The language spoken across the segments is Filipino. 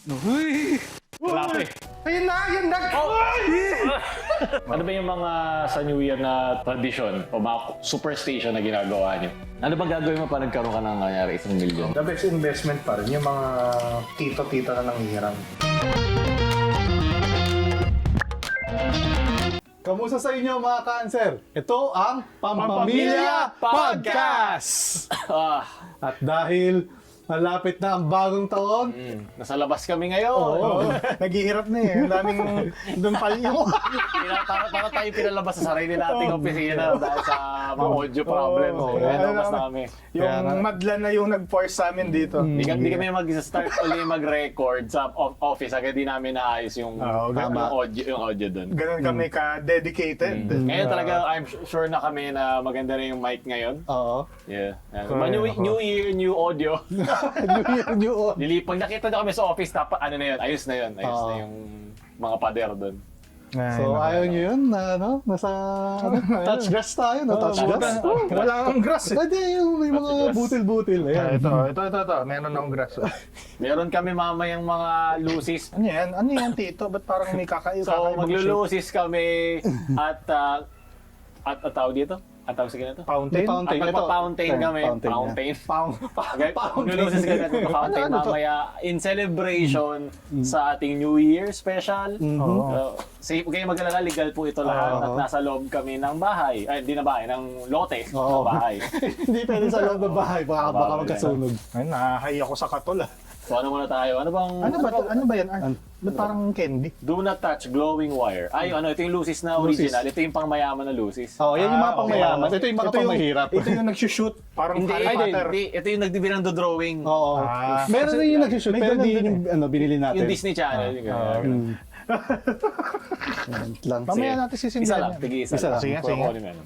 Uy! Wala pa eh. Ayun na! Yun na! Ano ba yung mga sa New Year na tradisyon o mga superstition na ginagawa niyo? Ano bang gagawin mo pa nagkaroon ka ng nangyari 1 milyon? The best investment pa rin yung mga tito-tita na nanghihiram. Kamusta sa inyo mga cancer? Ito ang Pampamilya Podcast! At dahil malapit na ang bagong taon, Nasa labas kami ngayon. Oo. Naghihirap na eh. Ang daming dumpalyo. Para tayo pinalabas sa sarili nating opisina dahil sa mga audio problems. Oo. Kaya nabas namin. Yung madla na yung nag-force sa amin dito. Hindi kami mag-start uli mag-record sa office agad di namin naayos yung, Oo, yung audio doon. Ganun kami ka-dedicated. Ngayon talaga I'm sure na kami na maganda na yung mic ngayon. oo. Yeah. New year, new audio. New Year. Pag nakita nyo kami sa office, dapat ano na yun, ayos na yun. Ayos Oo. na yung mga pader doon. So ayaw nyo yun na ano, nasa touch grass tayo, no? Touch grass. Wala kang grass eh. Hindi, yung may mga butil-butil. Ayan. Ito. Meron akong grass. Meron kami mamayang mga lucis. Ano yan? Ano yan, tito? Ba't parang may kakaiba? So maglulusis kami at tawag dito? At tawag sa ganito? Fountain? May fountain. At magpa-fountain Ito. kami. Fountain, Fountain. Maglulusis kami at magpa-fountain Ano to? mamaya in celebration sa ating New Year special. Oo. Safe kayo mag-alala, legal po ito lahat at nasa loob kami ng bahay. Ay, hindi na bahay, ng lote ng Oo. bahay. Hindi pwede sa loob ng bahay, baka magkasunog. Ay, nahahay ako sa katol ah. So ano muna tayo? Ano Ano ba yan? Ba't parang candy? Do not touch glowing wire. Ay, ito yung lucis na original. Ito yung pangmayaman na lucis. Oh, yan yung mga Ah, pangmayaman. Ito yung mga pangmahirap. Ito yung nagsushoot. Parang Hindi, Harry Potter. hindi. Ito yung nagdibirang drawing. Oo. Ah. Meron na yung nagsushoot, May pero ganun hindi din yung ano, binili natin. Yung Disney Channel. yung ganyan. Yan lang. Mamaya Sige. natin Isa sisindihan lang, yan. tigi-isa Isa lang. Sige, sige. Kukunin mo yan.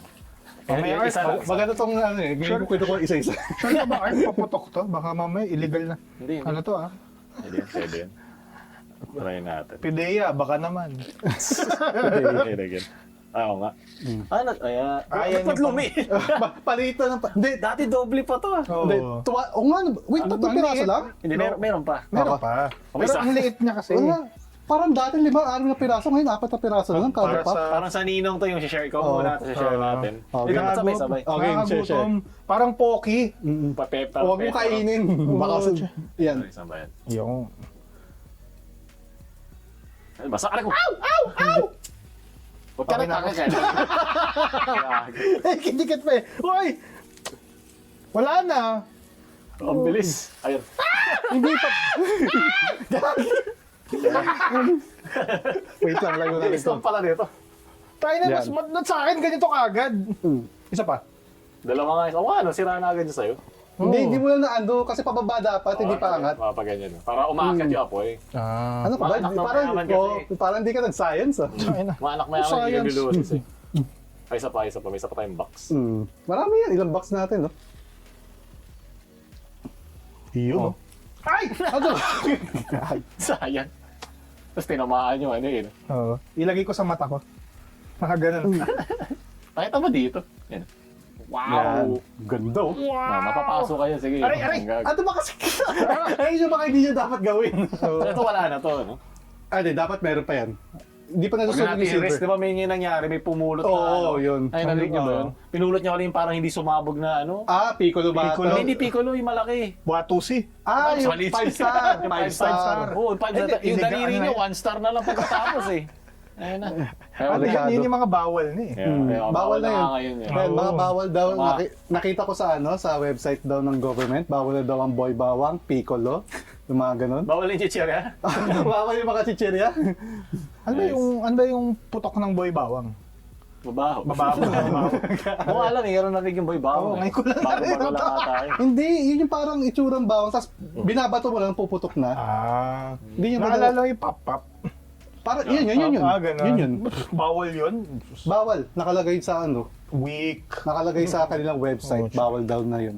Mamaya, Isa lang. Maganda tong ano eh, ngayon ko kwento ko isa-isa. Sure ka ba, Art? Paputok to? Baka mamaya illegal na. Hindi. Ano to ah? Pwede yan. Try natin. Pidea, baka naman. Pwede. Oo nga. Ano? Ayan Ba't yung lumi? Palito ng... Hindi, Dati doble pa to. hindi. Oo. O nga, wait, Ano 3 ba, piraso liit? lang? Hindi, meron pa. Meron pa. Okay, Pero sa- ang liit niya kasi. Wala. Parang dati 5, 6 na piraso, ngayon 4 na piraso lang, kada Para pa. sa- Parang sa ninong to yung share ko. Oo. Muna ito share natin. Oo. Hindi dapat sabay-sabay. Okay, share. Nakakagutom. Parang poki. Papepa. Huwag mo kainin. Baka sa... Yan. Isang bayan. Yung. Basta ka ko. Ow! Huwag ka Okay na na kakagal. Eh, kidikit pa eh. Uy! Wala na. Ang bilis. Ayun. Hindi pa... Wait lang, layo natin Bilis ito. lang pala dito. Tayo na, Yan. mas sa akin, ganito kaagad. Isa pa. Dalawa nga. Oo, ano, sira na agad yung sa'yo. Hindi mo lang naando kasi pababa dapat, hindi pa angat. Mapaganyan. Para umakyat yung apoy. Ah. Ano ka ba? Maanak na Parang, mayaman kasi. parang hindi ka nag-science ah. Maanak mayaman yung Science. nilulusis eh. Ay, isa pa. May isa pa tayong box. Marami yan, ilang box natin, no? Iyo. Ay! Ano? Sayang. Tapos tinamaan yung ano yun. Oo. Ilagay ko sa mata ko. Mga ganun. Nakita mo dito. Yan. Wow! Ganda oh. Mapapasok kayo. Sige. Aray! Ano ba kasi? Ayun yung baka hindi nyo dapat gawin. So, ito wala na to, no? Hindi, dapat meron pa yan. Hindi pa Huwag nasusunod natin yung i-risk. silver. Di ba may nangyari? May pumulot na Oo, yun. Ay, narinig niyo ba Oo. yun? Pinulot niya ulit yung parang hindi sumabog na ano. Piccolo ba? Piccolo. Hindi piccolo, yung malaki. Buatusi. Yung Maliit. 5 star. 5 Five star. Oo, yung Hindi, daliri ano niyo, na 1 star na lang pagkatapos eh. Ayun na. Kaya Ano Delikado. yun yung mga bawal na eh. Bawal na yun. ngayon yun. Yan, mga Oo. bawal daw. Mga- Nakita ko sa website daw ng government, bawal na daw ang boy bawang, piccolo, yung mga ganun. Bawal yung chichirya? Bawal yung mga chichirya. Ano ba yung putok ng boy bawang? Babaho. Babaho. Oo, alam eh, meron natin yung boy baho. Oo, ngayon ko lang Bago lang ata eh. Hindi, yun yung parang itsurang bawang, tapos binabato mo lang, puputok na. Hindi Hindi nyo naalala yung pop-pop. Parang, yun. Ganun. Yun. Bawal yun? Bawal. Nakalagay sa Weak. nakalagay sa kanilang website, bawal daw na yun.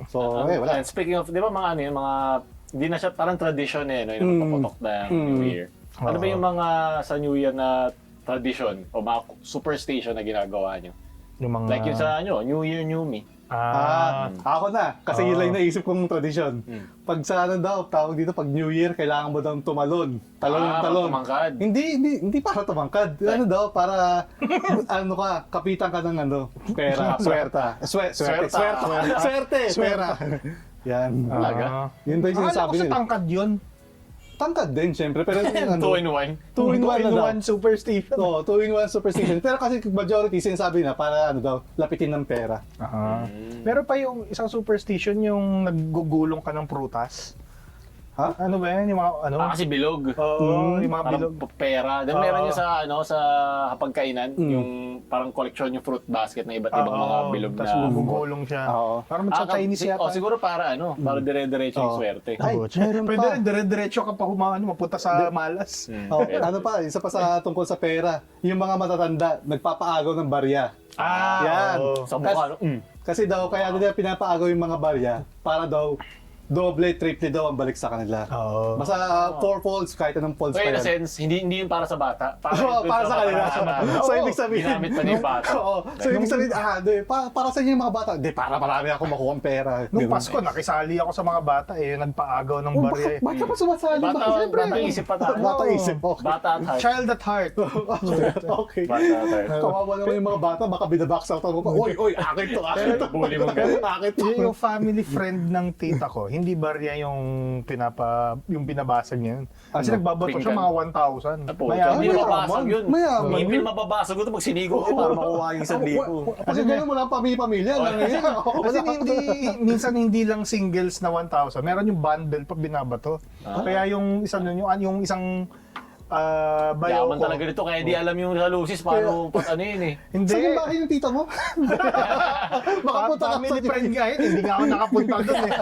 So, wala. And speaking of, di ba mga ano yun, hindi na siya parang tradition eh, no, yung pagpaputok na New Year. Ano ba yung mga sa New Year na tradition o mga superstition na ginagawa nyo? Yung mga... Like yung sa New Year, New Me. Ako na, kasi yun lang yung naisip kong tradisyon. Pag sa ano daw, tawag dito, pag New Year, kailangan mo daw tumalon. Talon ng talon. Tumangkad. Hindi para tumangkad. Ano daw, para, kapitan ka ng pera, swerte, pera. Yan. Talaga? Yun daw yung Akala sinasabi ko sa nila. tangkad yun. Tangkad din, syempre. Pero yung 2-in-1. 2-in-1 na daw. superstition. Oo, 2-in-1 superstition. Pero kasi majority sinasabi na para lapitin ng pera. Meron pa yung isang superstition yung naggugulong ka ng prutas. Ha? Ano ba yan? Yung mga Kasi bilog. Oo, yung mga Parang bilog. pera. Then meron yung sa hapagkainan, yung parang collection yung fruit basket na iba't ibang mga bilog na. Tapos gugulong siya. Oo. Parang sa Chinese yata. Siguro para para dire-diretso yung swerte. Ay, Oo, meron Pwede pa. rin, dire-diretso ka pa mapunta sa malas. Oh, ano pa, isa pa sa tungkol sa pera. Yung mga matatanda, nagpapaagaw ng barya. Yan. oo. Sa mukha, Kasi daw, kaya nila pinapaagaw yung mga barya para daw doble, triple daw ang balik sa kanila. Oo. Basta 4 folds, kahit anong folds So pa in a yan. sense, hindi yun para sa bata. Oo, para sa kanila. So, Oo, ibig sabihin, ginamit pa ni bata. Oo. So, ibig sabihin, para sa inyo yung mga bata, para marami ako makuha ang pera. Nung Ganun. Pasko, nakisali ako sa mga bata nagpaagaw ng barya. Ba't ka pa sumasali? Bata isip pa tayo. Bata isip, okay. Bata at heart. Child at heart. Okay. Bata at heart. Kawawa naman yung mga bata, baka binabox out ako pa. Oy, akin to. Bully mo ganun. Akin to. yung family friend ng tita ko, hindi barya yung binabasag niya yun. Kasi nagbabato siya Pinggan. mga 1,000. Hindi mayaman. mababasag yun. Mayaman. Hindi pin mababasag ito pag sinigo ko para makuha yung 1,000. Kasi ganun wala pamilya lang ngayon. Kasi minsan hindi lang singles na 1,000. Meron yung bundle pa binabato. Kaya yung isang bayaw Yaman ko. talaga nito, kaya di alam yung sa Lucis paano ano yun eh. Hindi. Saan yung bahay ng tita mo? Baka punta ka Family sa friend nga yun. Hindi nga ako nakapunta doon eh.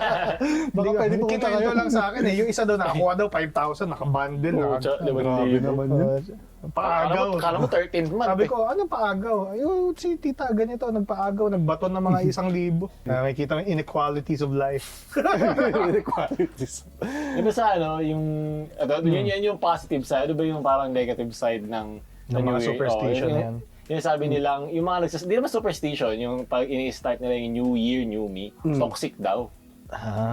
Baka pwede pumunta Kinuwento kayo. lang sa akin eh. Yung isa daw nakakuha daw 5,000, nakabundle. Grabe naman yun. Paagaw. Kala mo 13th month Sabi eh. ko, anong paagaw? Ayun, si tita ganito, nagpaagaw, nagbaton ng mga 1,000. Nakikita mo yung inequalities of life. Inequalities. Diba sa yun yung positive side, ano ba yung parang negative side ng Ng mga New Year? superstition Oo, yan. Yung sabi nilang, yung mga di naman superstition, yung pag ini-start nila yung New Year, New Me, toxic daw.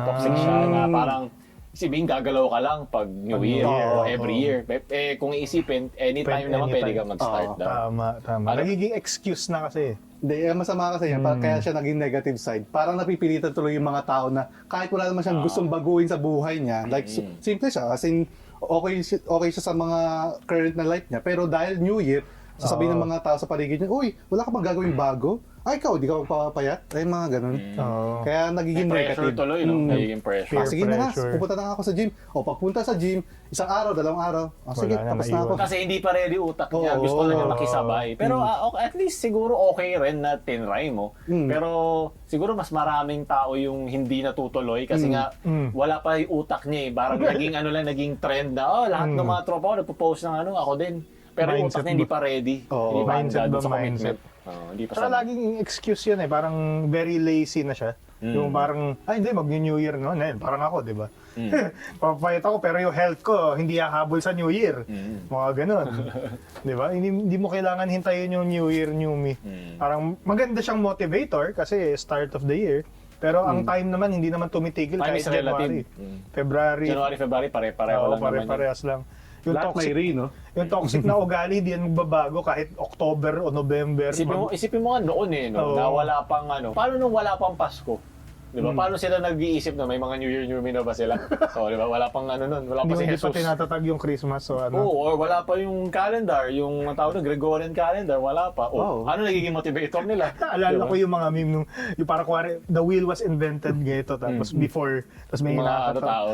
Toxic siya na parang, isipin, gagalaw ka lang pag New Year o every year. Kung iisipin, anytime naman pwede ka mag-start daw. Tama. Nagiging excuse na kasi. Hindi, masama kasi yan. Kaya siya naging negative side. Parang napipilitan tuloy yung mga tao na kahit wala naman siyang gustong baguhin sa buhay niya. Like, simple siya. As in, okay siya sa mga current na life niya. Pero dahil New Year, sasabihin ng mga tao sa paligid niya, uy, wala ka bang gagawing bago? Ay, ikaw, di ka magpapayat? Ay, mga ganun. Kaya nagiging Pressure negative. tuloy, no? Nagiging pressure. Sige na nga, pressure. pupunta na ako sa gym. O pagpunta sa gym, isang araw, 2 araw. Sige, Wala na, tapos na ako. naiwan. Kasi hindi pa ready utak niya. Oo. Gusto na niya makisabay. Pero okay, at least siguro okay rin na tinry mo. Pero siguro mas maraming tao yung hindi natutuloy kasi nga wala pa yung utak niya eh. Parang naging trend na lahat ng mga tropa ko nagpo-post ng ako din. Pero yung utak Mindset niya hindi pa ready. Oo. Hindi pa Mindset handa ba, sa mindset? commitment. Hindi pa Saka sanay. laging excuse yan eh. Parang very lazy na siya. Yung parang, hindi, mag-New Year no? Parang ako, di ba? Papayat ako pero yung health ko hindi hahabol sa New Year. Mga ganun. Di ba? Hindi mo kailangan hintayin yung New Year, New Me. Parang maganda siyang motivator kasi start of the year. Pero ang time naman, hindi naman tumitigil Time kahit is relative. January. February. January, February, pare-pareho Oo, lang naman. pare-parehas lang. Yung Lahat may toxic, rin, no? yung toxic na ugali, hindi yan magbabago kahit October o November. Isipin mo nga noon Oo. na wala pang Paano nung wala pang Pasko? Di ba? Paano sila nag-iisip na may mga New Year, New Me na ba sila? So, di ba? Wala pang nun. Wala pa si Hindi pa Jesus. tinatatag yung Christmas o ano. Oo, or wala pa yung calendar, yung tawag na Gregorian calendar, wala pa. Oo. Ano nagiging motivator nila? Naalala Diba? ko yung mga meme nung, yung parang kuwari, the wheel was invented ganito, tapos before, tapos may Yung mga hinakata. tao.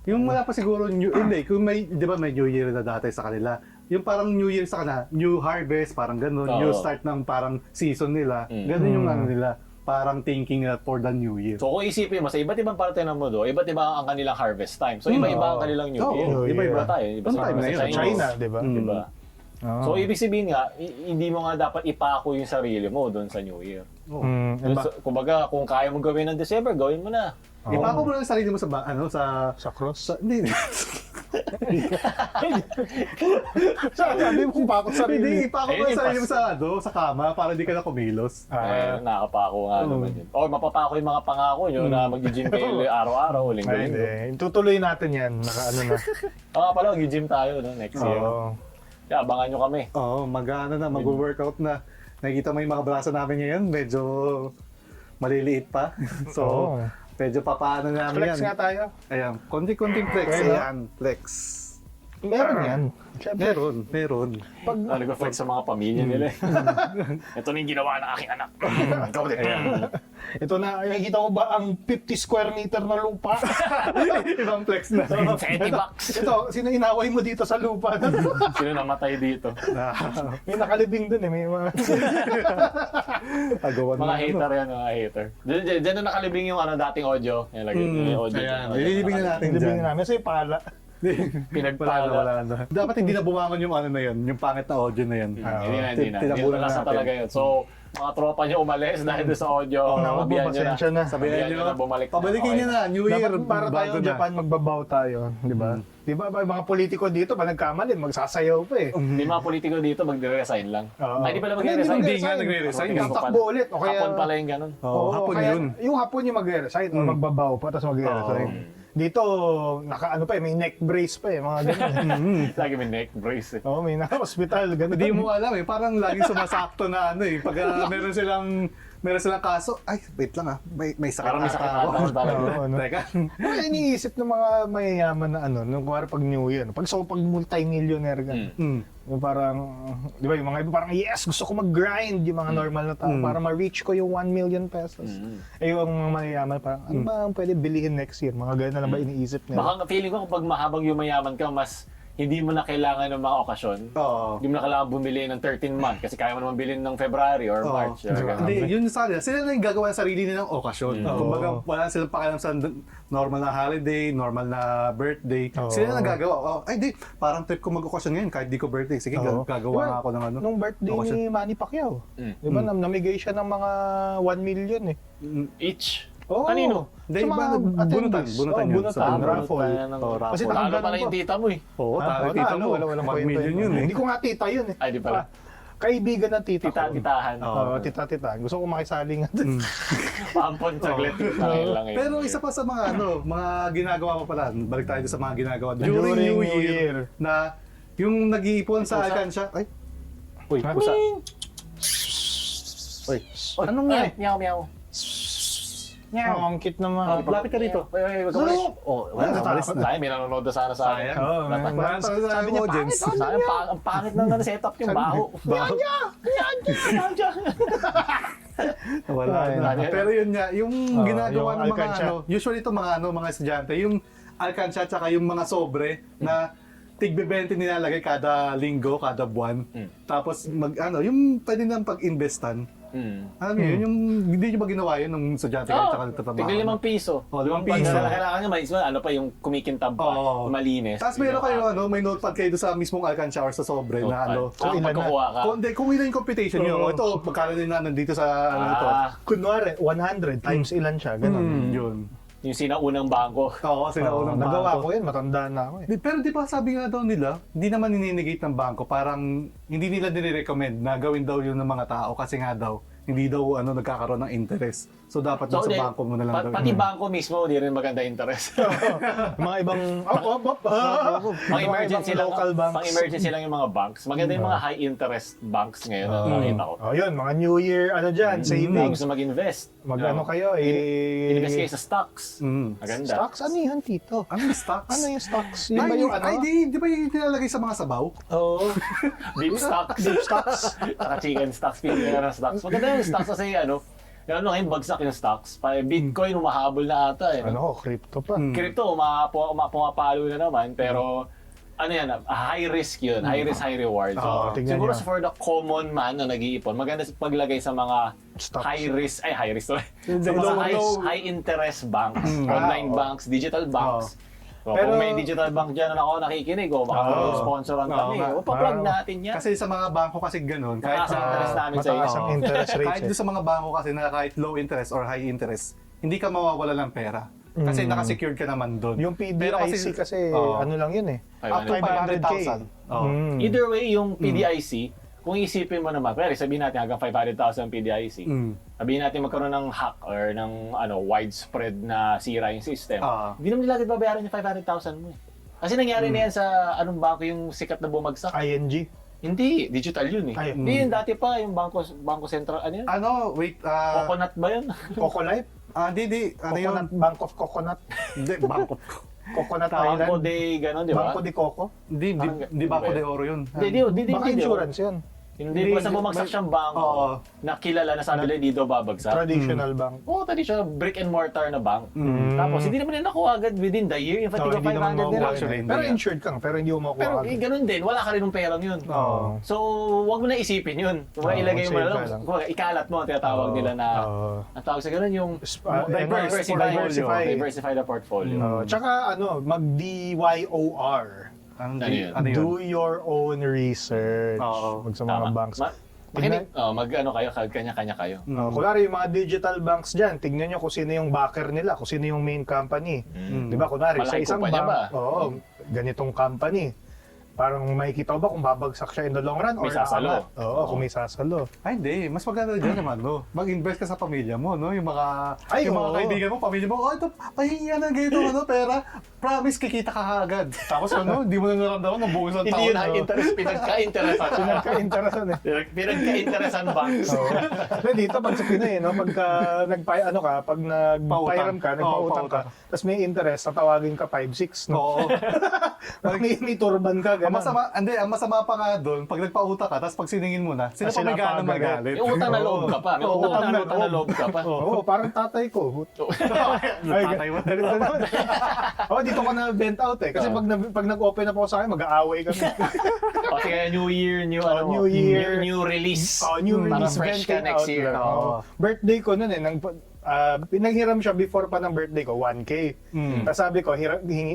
Yung wala pa siguro, hindi, kung may, di ba may New Year na dati sa kanila, yung parang New Year sa kanila, New Harvest, parang ganun, Oo. New Start ng parang season nila, ganun yung ano nila, parang thinking nila for the New Year. So kung isipin mo, sa iba't ibang parte ng mundo, iba't iba ang kanilang harvest time. So iba-iba ang kanilang New Oo, Year. New Iba-iba Year. tayo. Iba Ang sa time na yun. Chinese. China, di ba? Diba? Oo. So ibig sabihin nga, hindi mo nga dapat ipako yung sarili mo doon sa New Year. Diba? Kumbaga, kung kaya mo gawin ng December, gawin mo na. Ipako mo lang yung sarili mo sa, sa Sa cross? hindi. Sabi mo, pa ako sarili. Hindi, ipako mo Ayun yung sarili mo sa kama para di ka na kumilos. Nakapako nga naman yun. O, mapapako yung mga pangako nyo na mag-gym kayo araw-araw, Ay, linggo-linggo. hindi. Tutuloy natin yan. Naka-ano na. Oo nga pala, mag-gym tayo no, next year. Oo. Kaya abangan nyo kami. Oo, mag-workout na. Nakikita mo yung mga braso namin ngayon, medyo maliliit pa. So, Oo. medyo papaano namin Flex yan. nga tayo. Ayan, konting-konting flex. Pwede. Ayan, flex. Meron yan. Meron. Pag, Nag-flex sa mga pamilya nila. Ito na yung ginawa ng aking anak. Ikaw din. ito na, nakikita ko ba ang 50 square meter na lupa? Ibang flex na. 20 bucks. Ito, sino inaway mo dito sa lupa? Sino namatay dito? May nakalibing dun eh. May mga... Agawan Mga hater yan, mga hater. Diyan na nakalibing yung dating audio. Yan, lagi yung audio. Ayan, nililibing na natin Nilibing dyan. namin. Kasi pala. Pinagpala. Wala na. Dapat hindi na bumangon yung ano na yun, yung pangit na audio na yun. Hindi na. Tinabunan Nasa natin. talaga yun. So, mga tropa niyo umalis dahil doon sa audio. Naku, Sabihan nyo pasensya na. Sabihan Sabihan nyo nyo, na bumalik na. pabalikin nyo na, New Year, Dapat para tayo bago na. Japan, magbabaw tayo. Di ba? Di ba, mga politiko dito, pag nagkamali, magsasayaw pa eh. Hindi mga politiko dito magre-resign lang. Oo. Ay, di pala Hindi magre-resign. Hindi nga nagre-resign. Tatakbo ulit. O kaya, Hapon pala yung ganun. Oo, hapon kaya yun. Yung hapon yung magre-resign, o magbabaw pa, tapos magre-resign. Dito, naka-ano pa eh, may neck brace pa eh, mga ganun. Lagi may neck brace eh. Oo, may naka-hospital, ganun. Hindi mo alam eh, parang laging sumasakto na ano eh. Pag meron silang kaso, ay, wait lang may sakit Parang may na sakit ako. ata ako talaga. Oo, ano. Teka. Ano iniisip ng mga mayayaman na ano, nung pag New Year, pag multi-millionaire ka, yung parang, di ba, yung mga iba parang, yes, gusto ko mag-grind, yung mga normal na tao, para ma-reach ko yung 1 million pesos. Eh, yung mga mayayaman, parang, ano ba ang pwede bilihin next year? Mga ganun na lang ba iniisip nila? Baka feeling ko kapag mahabang yumayaman ka, mas hindi mo na kailangan ng mga okasyon. Oo. Hindi mo na kailangan bumili ng 13 month kasi kaya mo naman bilhin ng February or Oo. March. Ganun. Hindi, yun sa kanila. Sila na yung gagawa ng sarili nilang okasyon. Kumbaga, wala silang pakialam sa normal na holiday, normal na birthday. Oo. Sila na gagawa. Oh, ay, di, parang trip ko mag-okasyon ngayon kahit di ko birthday. Sige, Oo. gagawa Diba, nga ako ng ano. Nung birthday okasyon. ni Manny Pacquiao, di ba, namigay siya ng mga 1 million eh. Each. Oo. Kanino? Hindi, iba, bunutan yun. Bunutan, Sa raffle. raffle. Kasi Talo nakaganon pala yung pa. tita mo eh. Oo, Ah, talo tita mo. walang 1 kwenta million yun eh. Hindi ko nga tita yun eh. Ay, di pala. Kaibigan ng tita ko. Tita-titahan. Oo, tita. Gusto ko makisali nga dun. Pampon saglit. Tangin lang eh. Pero isa pa sa mga mga ginagawa ko pala, balik tayo sa mga ginagawa During during New New Year, Year. na yung nag-iipon sa Pusa. alkansya. Ay, Uy, Ha? pusa. Uy. Anong meow? Meow, meow. Oh, ang cute naman. Lapit ka dito. Wag ka umalis. Oh, wala. Umalis na. Sayang, may nanonood na sana sa akin. Sayang. Oo, Dapat- man. Sabi niya, audience. Sayang, ang pangit ng setup yung baho. Wala Ay, na. Pero yun nga, yung ginagawa yung ng mga alkansya. usually ito mga estudyante, yung alkansya tsaka yung mga sobre na tig-20 nilalagay kada linggo, kada buwan. Tapos yung pwede nang pag-investan. Alam niyo yun, yung hindi niyo ba ginawa yun nung estudyante kayo tsaka nagtatrabaho? Tignan limang piso. Oh, 5 piso. Kailangan nyo, ano pa yung kumikintab pa, Oo. malinis. Tapos meron kayo, may notepad kayo doon sa mismong alkansya or sa sobre na Kung ilan na? magkukuha ka. kung ilan yung computation nyo, Oo. ito, pagkala din na nandito sa ito. Kunwari, 100 times ilan siya, ganun. Yun. Yung sinaunang bangko. Oo, sila unang Nagawa bangko. ko yun, matanda na ako eh. Pero di ba sabi nga daw nila, hindi naman nininegate ng bangko, parang hindi nila nire-recommend na gawin daw yun ng mga tao kasi nga daw, hindi daw nagkakaroon ng interest. So dapat dun sa bangko mo na lang daw. Pati bangko mismo, hindi rin maganda interest. Mga ibang, Pang emergency lang, local banks. pang emergency lang yung mga banks. Maganda yung mga high interest banks ngayon na nakita ko. Oh, yun, mga New Year, dyan, Mga savings. gusto mag-invest. Mag-ano kayo, Invest kayo sa stocks. Maganda. Stocks, ano yun, Tito? Ano yung stocks? Ano yung stocks? Yun ba Ay, yung ano? di ba yung nilalagay sa mga sabaw? Oo. Beef stocks. Beef stocks. Saka chicken stocks. Pili ka ng stocks. Maganda yung stocks kasi ngayon bagsak yung stocks. Bitcoin humahabol na ata eh. Ano ko, crypto pa. Crypto, pumapalo na naman, pero high risk yun. High risk, high reward. So, tingnan siguro nyo. for the common man na nag-iipon, maganda paglagay sa mga Stocks. high risk, sorry. Hindi, Sa mga low- high interest banks, online banks, digital banks. So, Pero- kung may digital bank dyan na ako nakikinig, makapag-sponsoran kami. Pa-plug natin yan. Kasi sa mga bangko kasi ganun, kahit Mataas ang interest namin sa Mataas ang interest rates kahit doon sa mga bangko kasi na kahit low interest or high interest, hindi ka mawawala ng pera. Kasi nakasecured ka naman doon. Yung PDIC kasi, Oo. ano lang yun eh. Up to 500,000. Oo. Either way, yung PDIC, kung isipin mo naman, pero sabihin natin hanggang 500,000 PDIC, sabihin natin magkaroon ng hack or ng widespread na sira yung system, hindi naman nila agad babayaran yung 500,000 mo eh. Kasi nangyari na yan sa anong bangko yung sikat na bumagsak. ING. Hindi, digital yun eh. Ay, Hindi yun, dati pa yung Bangko Sentral, ano yun? Wait. Coconut ba yun? Coconut? Hindi. Ano yun? Coconut, Bank of Coconut. Hindi, Bangko. Coconut Bangko Island. de, gano'n, di ba? Banco de Coco. Hindi Bangko de Oro yun. Hindi, Baka di ba? insurance yun. Hindi, basta bumagsak siyang bangko na kilala na sabi nila hindi daw babagsak. Traditional bank. Oo, traditional brick and mortar na bank. Tapos hindi naman nila nakuha agad within the year. In fact, Oo, di ba hindi naman 500 nila? actually, Pero hindi. insured kang, pero hindi mo Pero makuha. ganun din, wala ka rin ng perang yun. Oo. So, wag mo na isipin yun. Kung ilagay mo save na ka lang. kung ikalat mo, ang tinatawag nila na, ang tawag sa ganun yung diversify the portfolio. Tsaka mag-DYOR. Ano yun? Do your own research. Oo. Mag sa mga Tama. banks. Makinig, mag-ano kayo, kanya-kanya kayo. Kunwari yung mga digital banks dyan, tignan nyo kung sino yung backer nila, kung sino yung main company. Di ba? Kunwari, sa Malaking isang kumpanya bank, ba? ganitong company. Parang makikita ko ba kung babagsak siya in the long run May or sasalo. aangat? Oo, kung may sasalo. Ay, hindi. Mas maganda dyan naman, no? Mag-invest ka sa pamilya mo, no? Yung mga, Ay, yung mga oo. kaibigan mo, pamilya mo, ito, pahingi ng ganito, pera. Promise, kikita ka agad. Tapos hindi mo na naramdaman ng buong isang Hindi taon. yun ang interest, pinagka-interesan. Pinagka-interesan eh. Pinagka-interesan banks. Pero dito, pag sa Pinoy, no, pagka pag nagpairam ka, nagpautang ka, tapos may interest, tatawagin ka 5-6, no? Oo. may turban ka, Ang gano'n. ang masama pa nga doon, pag nagpauta ka, tapos pag siningin mo na, sila pa Sila may gana pa magalit. May utang na loob ka pa. May Oo, utang na loob ka pa. Oo, parang tatay ko. Tatay mo. Dito ka na bent out eh. Kasi pag nag-open up ako sa akin, mag-aaway kami. O sige, New Year, new New Year. new release. New Para release, fresh ka venting next out year. lang. Oo. Birthday ko nun eh. Pinaghiram siya before pa ng birthday ko, 1K. Tapos sabi ko,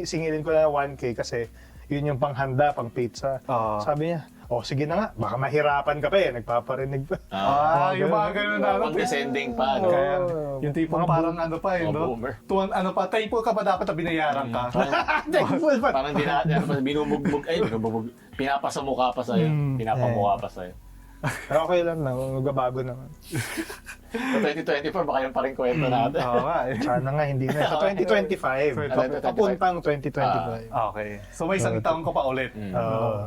singilin ko na 1K kasi yun yung panghanda, pang pizza. Oo. Sabi niya, sige na nga, baka mahirapan ka pa eh, nagpaparinig pa. Yung mga ganun na. Pag-descending pa. No? Kaya, yung tipong parang ano pa Mga no? boomer. Thankful ka pa dapat na binayaran ka. Thankful pa. Parang binubugbog, pinapasumukha pa sa'yo. Pinapamukha pa sa'yo. Pero okay lang na, magbabago naman. Sa 2024, baka yung pa rin kwento natin. Oo nga eh. Sana nga hindi na. Sa 2025. Papuntang 2025. Okay. So may isang taon ko pa ulit.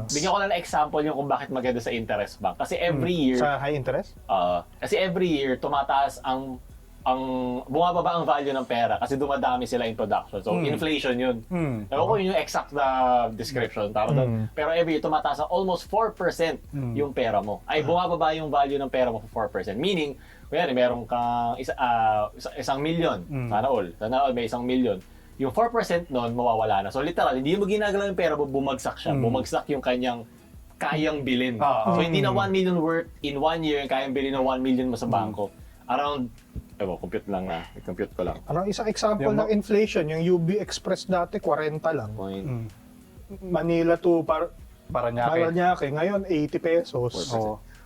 Bigyan ko lang ng example yung kung bakit maganda sa interest bank. Kasi every year, Sa high interest? tumataas ang bumababa ang value ng pera kasi dumadami sila in production. So, inflation yun. Ewan ko yun yung exact na description. Tama doon. Pero every year, tumataas ang almost 4% yung pera mo. Ay, bumababa yung value ng pera mo for 4%. Meaning, kaya meron kang isang milyon. Sana all may 1 million. Yung 4% nun, mawawala na. So, literal, hindi mo ginagalaw yung pera mo, bumagsak siya. Bumagsak yung kanyang kayang bilhin. So, hindi na 1 million worth in 1 year, kayang bilhin ng 1 million mo sa bangko. Around compute lang na. I-compute ko lang. Ano, isang example ng inflation, yung UB Express dati, 40 lang. Manila to Paranaque, ngayon 80 pesos.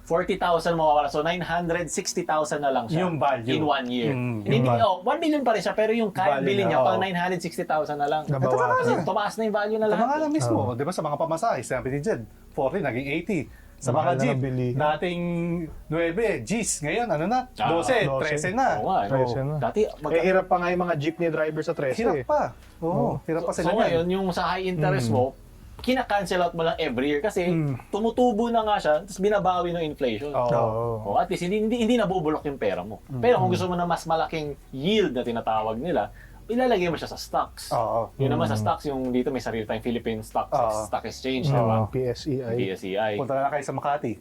40,000 mawawala. So, 960,000 na lang siya. Yung value. In 1 year. Hindi, 1 million pa rin siya, pero yung kayang bilhin niya, pang 960,000 na lang. Nabawasan. Kasi tumaas na yung value na Sa mga lahat. lang mismo, di ba sa mga pamasahe, sabi ni Jed, 40 naging 80. Sa mga Mahal na jeep, nabili. dating 9, G's, ngayon ano na, 12, 13 na. Oo nga. 13 na. Dati, Hirap pa nga yung mga jeepney driver sa 13 Hirap eh. pa. Oo, hirap pa So sila ngayon, niyan. yung sa high interest mo, kina-cancel out mo lang every year kasi tumutubo na nga siya, tapos binabawi ng inflation. O at least hindi nabubulok yung pera mo. Pero kung gusto mo na mas malaking yield na tinatawag nila, ilalagay mo siya sa stocks. Yun naman sa stocks, yung dito may sarili tayong Philippine Stock Exchange, di ba? PSEI. PSEI. Punta na kayo sa Makati.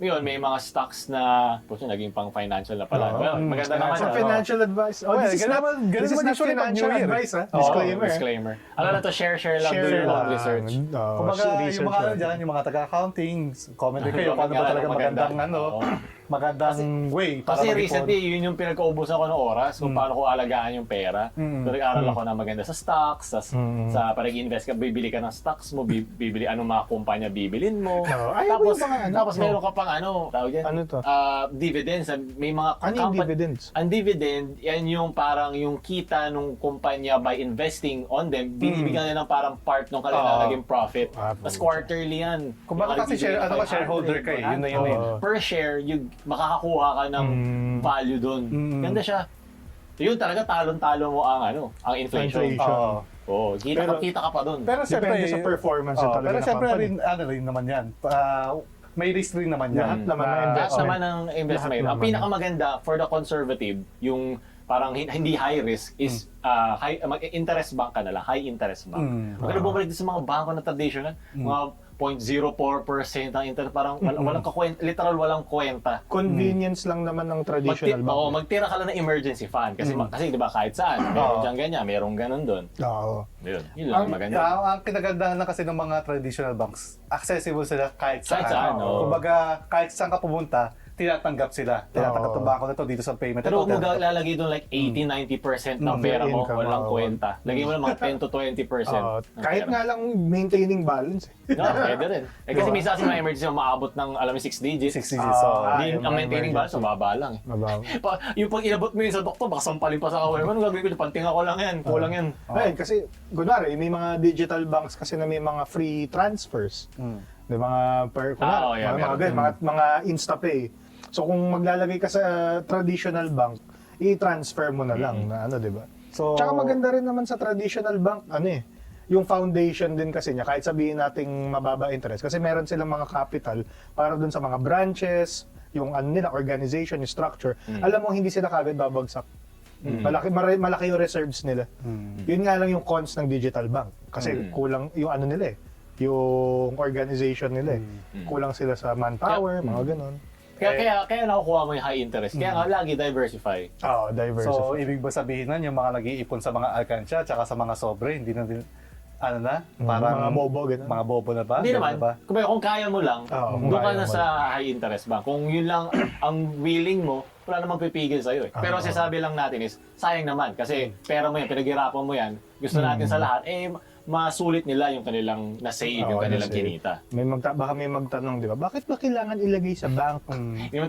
Yun, may mga stocks na, puso, naging pang financial na pala. Well, maganda naman Sa siya. financial advice. This is not usually pag financial New Year. advice, ha? Disclaimer. Disclaimer. Alam na to, share lang, do your own research. Kumbaga, yung mga ano dyan, yung mga taga-accounting, comment din kayo, paano ba talaga magandang ano. magandang way para Kasi mag-ipon. recently, yun yung pinagkaubusan ko ng oras kung paano ko alagaan yung pera. So, nag-aral ako na maganda sa stocks, sa pag-invest ka, bibili ka ng stocks mo, bibili anong mga kumpanya bibilin mo. Ayaw ko Tapos, yung mga ano. tapos meron ka pang tawag yan? Ano to? Dividends. May mga Ano yung dividends? Ang dividend, yan yung parang yung kita ng kumpanya by investing on them, binibigyan nila ng parang part ng kanilang naging profit. Tapos quarterly yan. Kumbaga kasi shareholder ka eh. Yun na yun eh. Per share, makakakuha ka ng value doon. Ganda siya. Yun talaga talon-talo mo ang inflation. Oo. Oh, kita ka pa doon. Pero siyempre, Depende sa performance talaga pero ng siyempre company. rin naman yan. May risk rin naman yan. Lahat naman ng Lahat investment. naman ng investment. Lahat Ang naman. pinakamaganda for the conservative, yung parang hindi high risk is interest bank ka na lang, high interest bank. Maganda bumalik din sa mga bangko na traditional, mga 0.04% ang interest, parang walang kakwenta, literal walang kwenta. Convenience lang naman ng traditional bank. Magtira ka lang ng emergency fund kasi 'di ba kahit saan, meron diyang ganyan, merong ganun doon. Oo. Yun lang maganda. Ang kinagandahan lang kasi ng mga traditional banks, accessible sila kahit saan. Kahit saan, oo. Kumbaga, kahit saan ka pumunta, tinatanggap sila. Tinatanggap ng bangko na to dito sa payment. Pero Ito, huwag mo lalagay doon like 80-90% ng pera mo, income, walang oo. kwenta. Lagay mo lang mga 10 to 20%. Kahit nga lang maintaining balance. No, pwede rin. Kasi minsan kasi mga emergency maabot ng, alam mo, 6 digits. 6 digits. So, Hindi, ang maintaining balance, mababa lang eh. Mabaw. Yung pag inabot mo yun sa doktor, baka sampalin pa sa kawal. Ano gagawin ko? Pantinga ko lang yan, kulang yan. Ayun, kasi, kunwari, may mga digital banks kasi na may mga free transfers. May mga mga InstaPay. So kung maglalagay ka sa traditional bank, i-transfer mo na lang na di ba? So, Tsaka maganda rin naman sa traditional bank, yung foundation din kasi niya, kahit sabihin nating mababa interest, kasi meron silang mga capital para dun sa mga branches, yung nila, organization, yung structure, alam mo hindi sila kagad babagsak. Malaki yung reserves nila. Yun nga lang yung cons ng digital bank. Kasi kulang yung nila yung organization nila Kulang sila sa manpower, mga ganon. Kaya nakukuha mo yung high interest. Kaya nga lagi diversify. Oo, diversify. So, ibig ba sabihin nun, yung mga nag-iipon sa mga alkansya tsaka sa mga sobre, hindi na din, parang mga bobo, ganun. Mga bobo na ba? Hindi Ganun naman. na ba? Kung kaya mo lang, kung doon ka kaya na mo sa high interest bank. Kung yun lang ang willing mo, wala namang pipigil sa'yo eh. Pero sasabi lang natin is, sayang naman. Kasi pera mo yan, pinaghirapan mo yan. Gusto natin sa lahat, masulit nila yung kanilang na-save, yung kanilang kinita. Baka may magtanong, di ba? Bakit ba kailangan ilagay sa bank? Hindi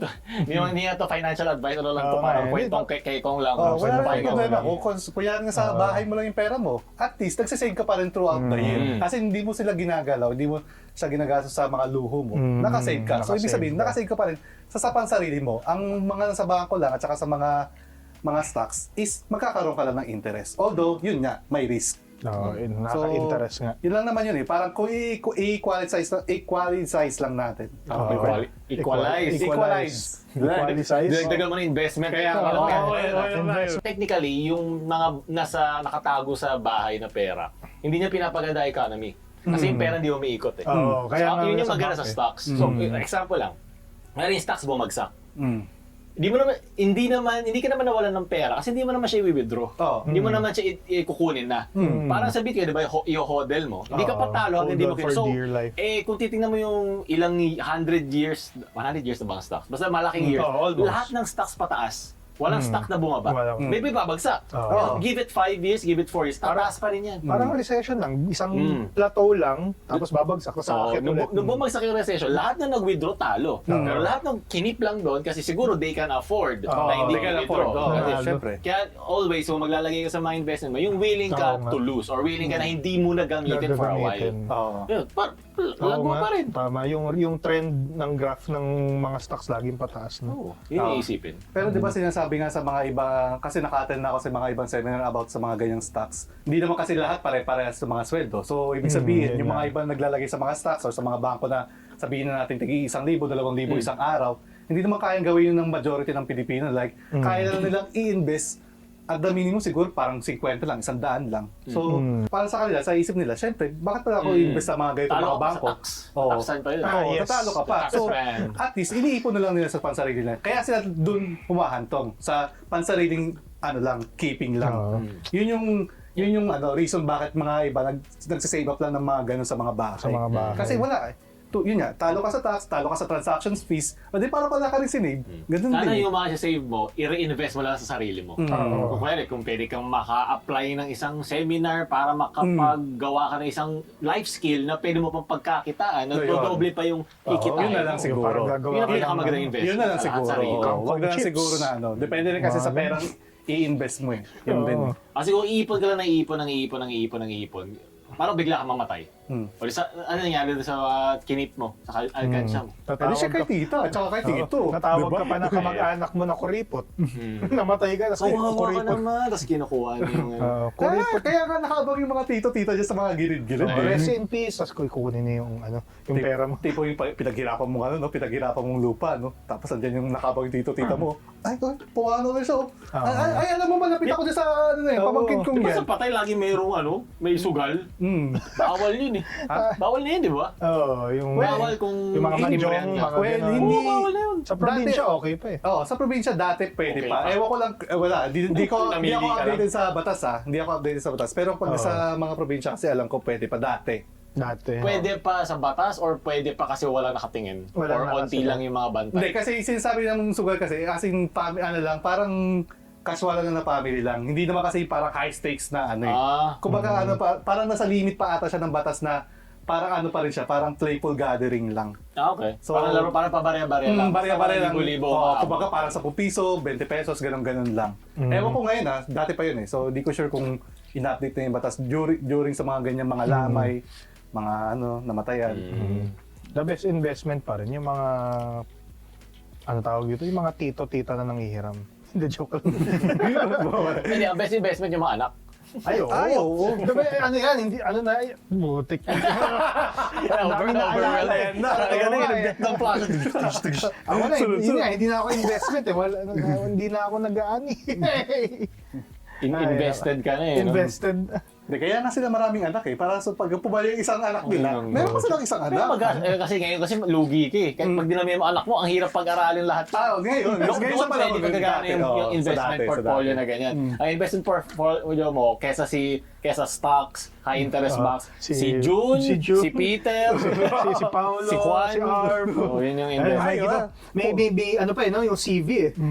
na to financial advice, lang to, parang kwentong kay-kong lang. Wala Kwentong naman problema. Kung yan nga sa bahay mo lang yung pera mo, at least nagsisave ka pa rin throughout the year. Kasi hindi mo sila ginagalaw, hindi mo siya ginagastos sa mga luho mo. Nakasave ka. So, ibig sabihin, nakasave ka pa rin sa pansarili mo. Ang mga nasa bangko lang at saka sa mga stocks is magkakaroon ka lang ng interest. Although, yun nga, may risk. Naka-interest nga. Yun lang naman yun eh. Parang kung equalize lang natin. Equalize. Equalize. Dagdagan mo na investment. Technically, yung mga nakatago sa bahay na pera, hindi niya pinapaganda economy. Kasi yung pera hindi mo umiikot eh. Kaya Yun yung sa maganda bank sa stocks. So, example lang. Ngayon yung stocks bumagsak. Hindi ka naman nawalan ng pera kasi hindi mo naman siya i-withdraw. Hindi mo naman siya kukunin na. Parang sa Bitcoin, di ba, i-hodl mo. Hindi ka patalo hanggang hindi mo for So, dear life. kung titingnan mo yung ilang 100 years na bang stocks, basta malaking years, lahat ng stocks pataas. Walang stock na bumaba. Maybe babagsak. Give it 5 years, give it 4 years, tataas pa rin yan. Parang recession lang. Isang plateau lang, tapos babagsak. Tapos aakit ulit. Nung bumagsak yung recession, lahat na nag-withdraw talo. Pero lahat ng kinip lang doon kasi siguro they can afford na hindi ka withdraw. Syempre. Kaya always, kung maglalagay ka sa mga investment mo, yung willing ka to lose or willing ka na hindi mo na gamitin for a while. Yun, lago pa rin. Tama. Yung trend ng graph ng mga stocks laging pataas. Yun yung isipin. Pero di ba sinasabi nga sa mga iba, kasi naka-attend na ako sa mga ibang seminar about sa mga ganyang stocks. Hindi naman kasi lahat pare-parehas sa mga sweldo. So, ibig sabihin, yung mga ibang naglalagay sa mga stocks or sa mga bangko na sabihin na natin tigi 1,000, 2,000 isang araw, hindi naman kayang gawin yun ng majority ng Pilipino. Like, kaya na nilang i-invest at the minimum siguro parang 50 lang, 100 lang. So, para sa kanila, sa isip nila, syempre, bakit pala ako i-invest sa mga ganito mga bangko? Tataksan pa yun. Tatalo ka pa. So, at least, iniipon na lang nila sa pansarili nila. Kaya sila dun humahantong sa pansariling, keeping lang. Yun yung reason bakit mga iba nagsisave up lang ng mga ganun sa mga bahay. Kasi wala eh. yun nga, talo ka sa tax, talo ka sa transactions fees, o di parang wala ka rin sinave. Ganun Sana din. yung mga save mo, i-reinvest mo lang sa sarili mo. Kung pwede kang maka-apply ng isang seminar para makapaggawa ka ng isang life skill na pwede mo pang pagkakitaan, na Ayun. doble pa yung kikitain yun na lang mo. siguro. Parang gagawa Yun ang ka pinakamagandang ng- investment. Yun na lang sa siguro. sarili. Wag na lang Chips. siguro na ano. Depende rin kasi sa perang i-invest mo eh. Yun din. Kasi kung iipon ka lang ng iipon, parang bigla kang mamatay. O di sa, ano nangyari doon sa kinip mo, sa alkansya mo. Pwede siya kay tita at saka kay tito. Natawag Diba? ka pa ng kamag-anak mo na kuripot. Namatay ka, tapos Kawawa ka kuripot. naman, tapos kinukuha niyo yung... Kuripot. Kaya nga nakabang yung mga tito-tita dyan sa mga gilid-gilid. Oh, rest in peace. Tapos kukunin niya yung, yung pera mo. Tipo yung pinaghirapan mong ano, no? Pinaghirapan mong lupa, no? Tapos andyan yung nakabang yung tito-tita mo. Ay, puwano na siya. Ay, alam mo, malapit ako dyan sa, ano na yun, pamangkin kong Diba yan. sa patay lagi mayroong may sugal? Bawal yun eh. Bawal na yun, di ba? Oo, yung Bawal kung yung mga hindi mo manjong, yan mga ka. Well, ganon. hindi. Oo, bawal na yun. Sa probinsya, okay pa eh. Oo, sa probinsya dati pwede Okay pa. pa. Ewan ko lang, wala. Hindi ako Namili ka lang. updated sa batas Hindi ako updated sa batas. Pero pag sa mga probinsya kasi alam ko pwede pa dati. Dati. Pwede pa sa batas or pwede pa kasi wala nakatingin? Wala Or na onti kasi. lang yung mga bantay? Hindi, kasi sinasabi ng sugal kasi, as in, ano lang, parang casual lang na family lang. Hindi naman kasi parang high stakes na ano eh. Kumbaga ano pa, parang nasa limit pa ata siya ng batas na parang ano pa rin siya, parang playful gathering lang. Okay. So, parang laro, parang pabarya-barya lang. Barya-barya lang. Libo-libo. Kumbaga parang 10 piso, 20 pesos, ganun-ganun lang. Ewan ko ngayon dati pa yun eh. So, di ko sure kung in-update na yung batas during sa mga ganyan mga lamay, mga namatayan. The best investment pa rin, yung mga, ano tawag dito, yung mga tito-tita na nanghihiram. Hindi, joke lang. Hindi, ang best investment yung mga anak. Ay, oo. Diba, ano yan, hindi, ano na, butik. Overwhelmed. Ng plano. Ako na, hindi na ako investment eh. Hindi na ako nag-aani. Invested ka na eh. no? Invested. Hindi, kaya nga sila maraming anak eh. Para sa pag pumali yung isang anak nila, meron pa silang isang Pero anak. kasi ngayon kasi lugi ka eh. Kahit pag dinami mo anak mo, ang hirap pag-aralin lahat. Ngayon. Ngayon sa sa pwede panahon, magagana dati, yung sa investment dati, sa portfolio dati. na ganyan. Ang investment portfolio mo, kesa stocks, high interest box, si June, si Peter, si Paolo, si Juan. si Arv. Oh, yun yung Ay, investment. maybe, ano pa no, yung CV eh.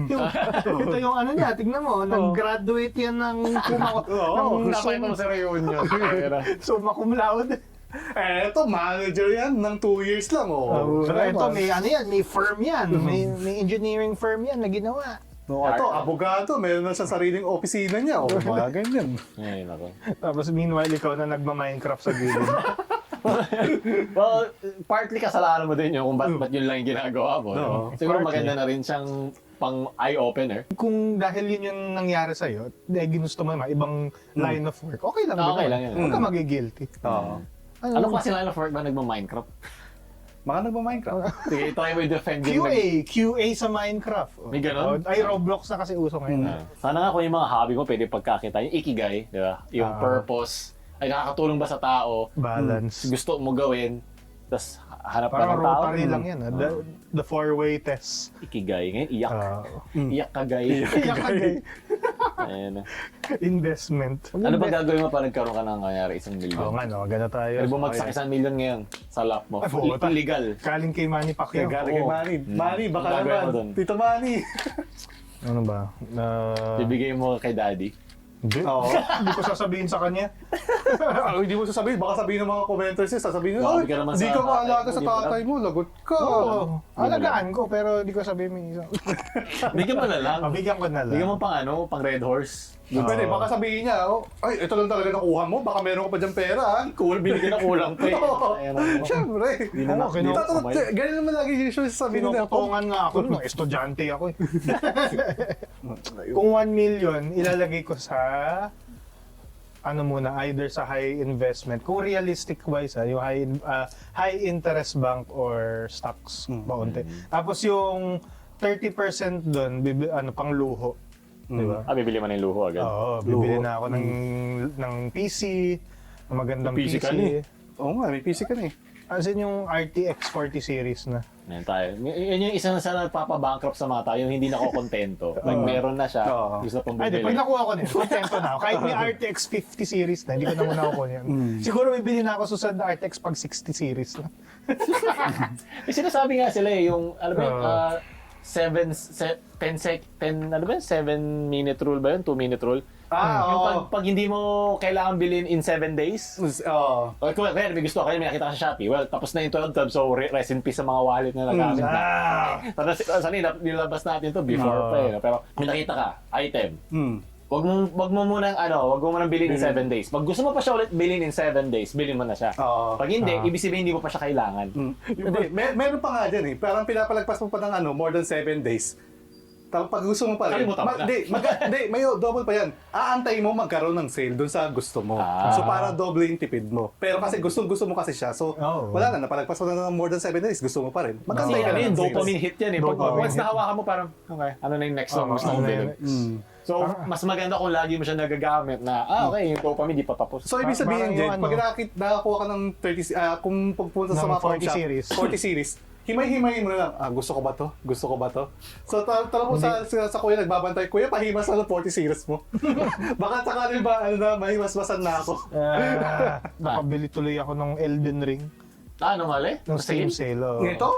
Ito yung ano niya, tignan mo, nag-graduate yan ng Napakita mo sa reunion. summa cum laude. Eto, manager yan ng 2 years lang. Pero ito, may ano yan, may firm yan, may engineering firm yan na ginawa. Ito, abogado, meron na siya sariling opisina niya. Mga ganyan. Ay, nako. Tapos meanwhile, ikaw na nagma-Minecraft sa gilid. Well, partly kasalanan mo din yun kung ba't yun lang yung ginagawa mo. No? Siguro partly. maganda na rin siyang pang eye-opener. Kung dahil yun yung nangyari sa'yo, ginusto mo naman, ibang line of work, okay lang. Okay naman. lang yun. Huwag ka magigilty. Oo. Ano klase line of work ba nagma-Minecraft? Mga nagma-Minecraft. Sige, try mo i-defend yung QA sa Minecraft. May ganon? Ay, Roblox na kasi uso ngayon. Sana nga kung yung mga hobby mo pwede pagkakita. Yung ikigai, di ba? Yung purpose. Ay, nakakatulong ba sa tao? Balance. Gusto mo gawin. Tapos hanap ka Parang ng tao. rotary lang yan. The four-way test. Ikigai. Ngayon, iyak. Iyak kagay. Iyak agay. Ayan. Investment. Ano ba gagawin mo para nagkaroon ka ng kanyari 1 Oo million? nga, no, gana tayo. Ay, bumagsak 1 million ngayon sa lap mo. Ay, puta. Illegal. Kaling kay Manny Pacquiao. Galing kay Oo. Manny. Manny, baka Ang gagawin mo naman. dun? Tito Manny. Ano ba? Bibigay mo kay daddy. Hindi. Oo. Hindi ko sasabihin sa kanya. Hindi mo sasabihin. Baka sabihin ng mga commenters niya, sasabihin, Grabe ay, ka naman hindi sa ka tatay maalaga mo, sa di ba? tatay mo. Lagot ka. Oo. Alagaan ko, pero hindi ko sabihin minsan. Bigyan mo na lang. Bigyan ko na lang. Bigyan mo pang Red Horse. Pwede, baka sabihin niya, ay, ito lang talaga nakuha mo. Baka meron ka pa dyan pera. Cool, binigyan na kulang pa eh. Ayan, ano. Siyempre. na Ganyan naman lagi usually sasabihin nila. Pinututungan nga ako nung estudyante ako eh. Kung 1 million, ilalagay ko sa ano muna, either sa high investment. Kung realistic wise, yung high interest bank or stocks, baunti. Tapos yung 30% doon, pang luho. Di ba? Bibili mo na yung luho agad. Oo, bibili na ako ng PC, ng magandang PC PC. ka na eh. Oo nga, may PC ka na eh. As in yung RTX 40 series na. Yan tayo. Yun yung isa na sa nagpapabankrupt sa mga tao, yung hindi nakokontento. Like, meron na siya, Oo. gusto pong Ay, di, pag bumili. nakuha ko na yun, kontento na ako. Kahit may RTX 50 series na, hindi ko na muna ako yan. Siguro bibili na ako susunod na RTX pag 60 series na. May sinasabi nga sila eh, yung, alam mo yun, Oo. 10, ano ba yun? 7-minute rule ba yun? 2-minute rule? Yung Oo. pag hindi mo kailangan bilhin in 7 days, Oo. o kung may gusto ka, may nakita ka sa Shopee, well, tapos na yung 12 tabs, so rest in peace sa mga wallet na nagamit na. Sana nilabas natin to before pa eh. Pero may nakita ka, item, wag mo munang bilhin in 7 days. Pag gusto mo pa siya ulit bilhin in 7 days, bilhin mo na siya. Oo. Pag hindi, ibig sabihin hindi mo pa siya kailangan. Hindi, meron pa nga dyan eh. Parang pinapalagpas mo pa ng more than 7 days. Tapos pag gusto mo pa rin, Kalimutan mo na. may double pa yan. Aantay mo magkaroon ng sale dun sa gusto mo. Ah. So para double yung tipid mo. Pero kasi gusto mo kasi siya. So Oh. wala na, napalagpas mo na ng more than 7 days, gusto mo pa rin. Kasi Magkantay ka ano na yun, ng sales. dopamine hit yan eh. Pag Dopamine once hit. nahawakan mo parang, okay, ano na yung next song gusto mong bilhin. So, mas maganda kung lagi mo siya nagagamit na, okay, yung dopamine di pa tapos. So ibig sabihin Parang din, yung pag nakakuha ka ng 30, kung pagpunta sa Ng mga pawn 40 shop, series. 40 series, himay-himayin mo na lang, gusto ko ba to? Gusto ko ba to? So tara mo sa kuya nagbabantay, kuya pahimas na ng 40 series mo. Baka sakaling ba, mahimasmasan na ako. Nakabili tuloy ako ng Elden Ring. Ano mali? Ng Steam sale. Oh. Ito?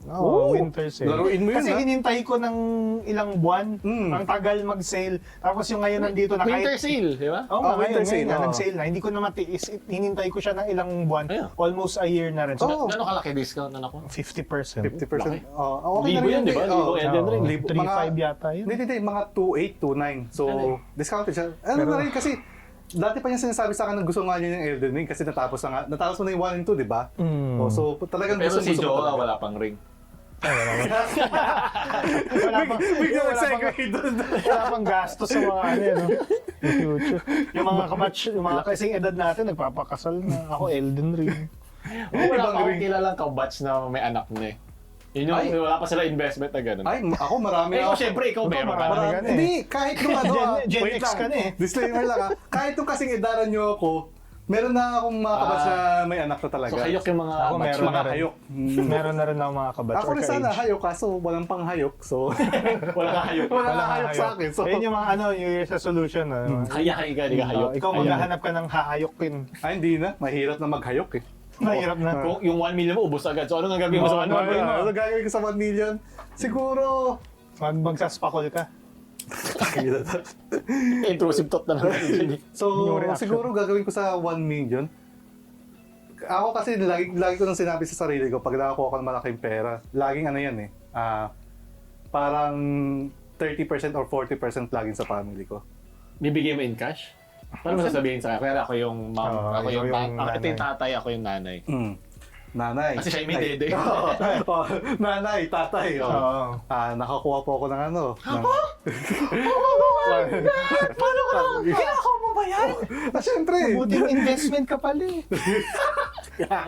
Oo, winter sale. Laruin mo yun, Kasi ha? hinintay ko ng ilang buwan. Ang tagal mag-sale. Tapos yung ngayon nandito na Winter kahit... sale, di ba? Oo, Oh, winter winter sale sale, na, oo. nag-sale na. Hindi ko na matiis. Hinintay ko siya ng ilang buwan. Ayun. Almost a year na rin. So, Oo. Gano'ng kalaki discount na ako? 50%. 50%. Oh, okay Libo na yun, di ba? Libo Elden Ring. Libo. 3.5 yata yun. Hindi, mga 2.8, 2.9. So, Ano discounted siya. Ano na rin kasi, dati pa niya sinasabi sa akin na gusto nga niya yung Elden Ring kasi natapos mo na yung 1 and 2, di ba? Oh, so, talagang Pero si gusto mo Joa talaga. wala pang ring. Wala pang, Bigla wala pang, nag-segue doon. wala pang gastos sa mga ano yun. No? Yung future. Yung mga kamatch, yung mga kasing edad natin, nagpapakasal na. Ako, Elden Ring. Wala ibang pa akong ring. kilalang kabatch na may anak na eh. Yun yung, Ay. wala pa sila investment na gano'n. Ay, ako marami Eh, ako. syempre, ikaw meron ka marami na. ka na. Hindi, kahit nung ano, Gen wait X lang. ka na eh. Disclaimer lang kahit nung kasing edaran nyo ako, meron na akong mga kabats na may anak na talaga. So, hayok yung mga Ako, batch meron mo. na rin. hayok. Meron na rin ako mga kabatch. Ako rin sana hayok, kaso walang pang hayok. So, Wala ka hayok. wala na hayok sa akin. So, Ayun yung mga ano, yung Year's resolution. Kaya ka, di ka hayok. Ikaw maghahanap ka ng hahayokin. hindi na. Mahirap na maghayok eh. Mahirap na. Kung yung 1 million mo, ubos agad. So, ano nga gagawin mo sa 1 million? Ano gagawin ko sa 1 million? Siguro, Magsaspakol ka. Intrusive thought na naman. so Yung reaction. siguro gagawin ko sa 1 million. Ako kasi lagi ko nang sinabi sa sarili ko pag nakakuha ko ng malaking pera, laging ano yan eh. Parang 30% or 40% laging sa family ko. Bibigay mo in cash? Paano mo sasabihin sa akin? Kaya ako yung mom, Oo, ako ikaw yung, yung ito yung nanay. tatay, ako yung nanay. Nanay. Kasi siya yung may dede. Oo. Nanay, tatay. Oo. Nakakuha po ako ng ano. Paano ka? Kinakaw mo ba yan? Siyempre. Buting investment ka pala eh.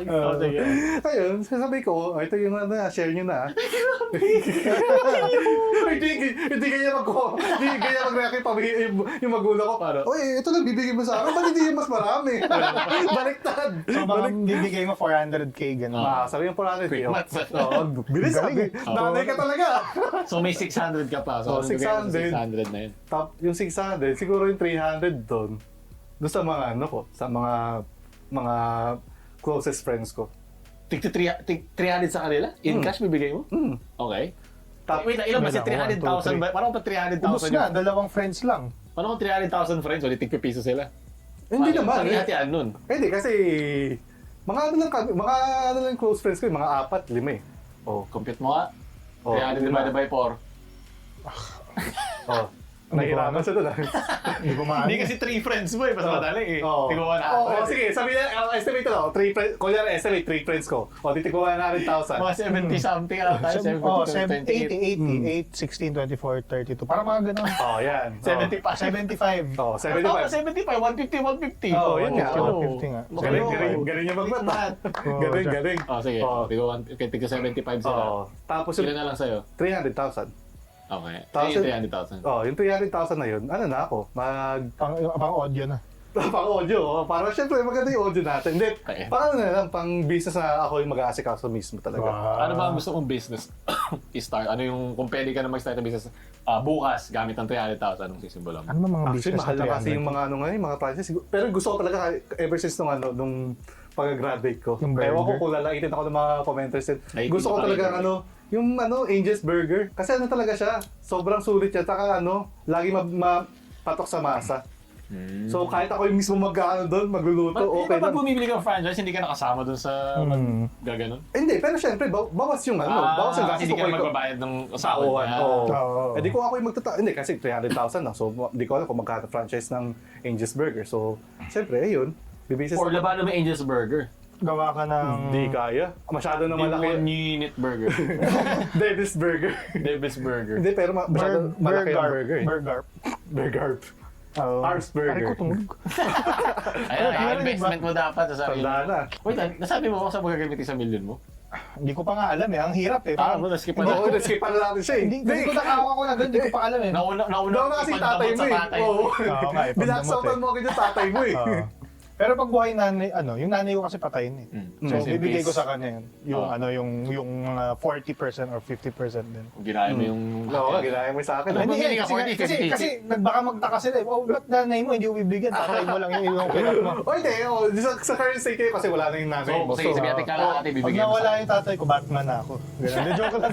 Oh, sige. Ayun, sasabi ko, ito yung ano, share nyo na. Hindi kaya mag-react yung magulang ko. Paano? Oy, ito lang bibigyan mo sa akin. Ba't hindi yung mas marami? Baliktad. So baka bibigay mo 400k gano'n. Sabi yung 400. Quick maths. Bilis sabi. Nanay ka talaga. So may 600 ka pa. Oh, So, 600. 600 na yun. Top, yung 600, siguro yung 300 doon. Doon sa mga ano ko, sa mga closest friends ko. Tig 300 sa kanila? In cash bibigay mo? Okay. Wait, ilan ba si 300,000 ba? Parang pa 300,000 Ubus na, dalawang friends lang. Paano kung 300,000 friends? Ulit tig piso sila. Hindi naman. Hati-hatian nun. Hindi kasi mga ano lang close friends ko, mga 4, 5 eh. Oh, Compute mo nga. Oh, 300 divided by 4. oh. Nahirapan siya doon. Hindi ko maano. Hindi kasi 3 friends mo eh. Mas madali eh. Oo. Tigwa na. Oo, sige, sabi na, estimate na, 3 friends, kunyari estimate, 3 friends ko. O, titigwa na 100,000. Mga 70 something ata tayo. 80, 80, 8, 16, 24, 32. Para mga gano'n. Oh, yan. 70 pa. 75. Oh, 75. 75. 150, 150. Oh, yun nga. 150 nga. Galing niya mag-math. Galing. Oh, sige. Oh. Tigo 75 sila. Oo. Tapos Sila yung na lang sa'yo. 300,000. Okay. Tapos Ayun, 300,000. Oh, yung 300,000 na yun, ano na ako, Pang audio na. pang audio. Para syempre maganda yung audio natin. Hindi, Okay. parang na lang, pang business na ako yung mag-aasikaso mismo talaga. Wow. Ano ba ang gusto mong business i-start? Ano yung, kung pwede ka na mag-start ng business bukas, gamit ang 300,000, anong sisimulan mo? Ano ba mga Actually, business mahal na kasi 300? yung mga ano ngayon, mga franchise. Pero gusto ko talaga ever since nung pag-graduate ko. Yung Ewan ko burger? kung lalaitin ako ng mga commenters din. Naitin Gusto ko pa talaga kayo. yung Angel's Burger. Kasi ano talaga siya, sobrang sulit siya. Taka lagi mapatok sa masa. So kahit ako yung mismo doon, magluluto, okay Pag lang. bumibili ka ng franchise, hindi ka nakasama dun sa gaganon? Hindi, pero syempre, bawas yung bawas yung gastos hindi ka ko. magbabayad ng usapan Taon. niya. Oo. Oo. Eh di ko ako yung hindi kasi 300,000 lang. So di ko alam kung magkano franchise ng Angel's Burger. So, syempre, ayun. Bibisis Or laban naman Angel's Burger. Gawa ka ng... Hindi kaya. Masyado na Yung malaki. one-unit burger. Devil's Burger. Devil's Burger. Hindi, pero masyado malaki yung burger eh. Burger. Burger. Oh. Ars Burger. Pare ko tumunog. Ayun, investment mo dapat sa sarili. Tanda na. Wait, nasabi mo sa magagamitin sa million mo? Hindi ko pa nga alam eh. Ang hirap eh. Ah, Parang- na-skip pa Oo, na. naskipan na natin siya eh. Hindi ko nakawa ko na ganun. Hindi ko pa alam eh. Nauna Nauna kasi tatay mo sa eh. tatay Oo. mo. Oo nga eh. Binaksapan mo agad yung tatay mo eh. Oo. Pero pag buhay nanay, yung nanay ko kasi patayin eh. So, Rest in bibigay peace. ko sa kanya yun. Yung, Oo. yung mga 40% or 50% din. Ginaya mo yung... Oo, ginaya mo sa akin. Ano? Hindi, bumili ka, kasi baka magtaka sila eh. Oh, ba't nanay mo hindi mo bibigyan? Tatay mo lang yung pinat mo. O hindi, sa current state kayo kasi wala na yung nanay mo. So, sige, sabi natin kalahati, Pag bibigyan mo nawala sa yung tatay ko, Batman na ako. Ganun. Hindi, joke lang.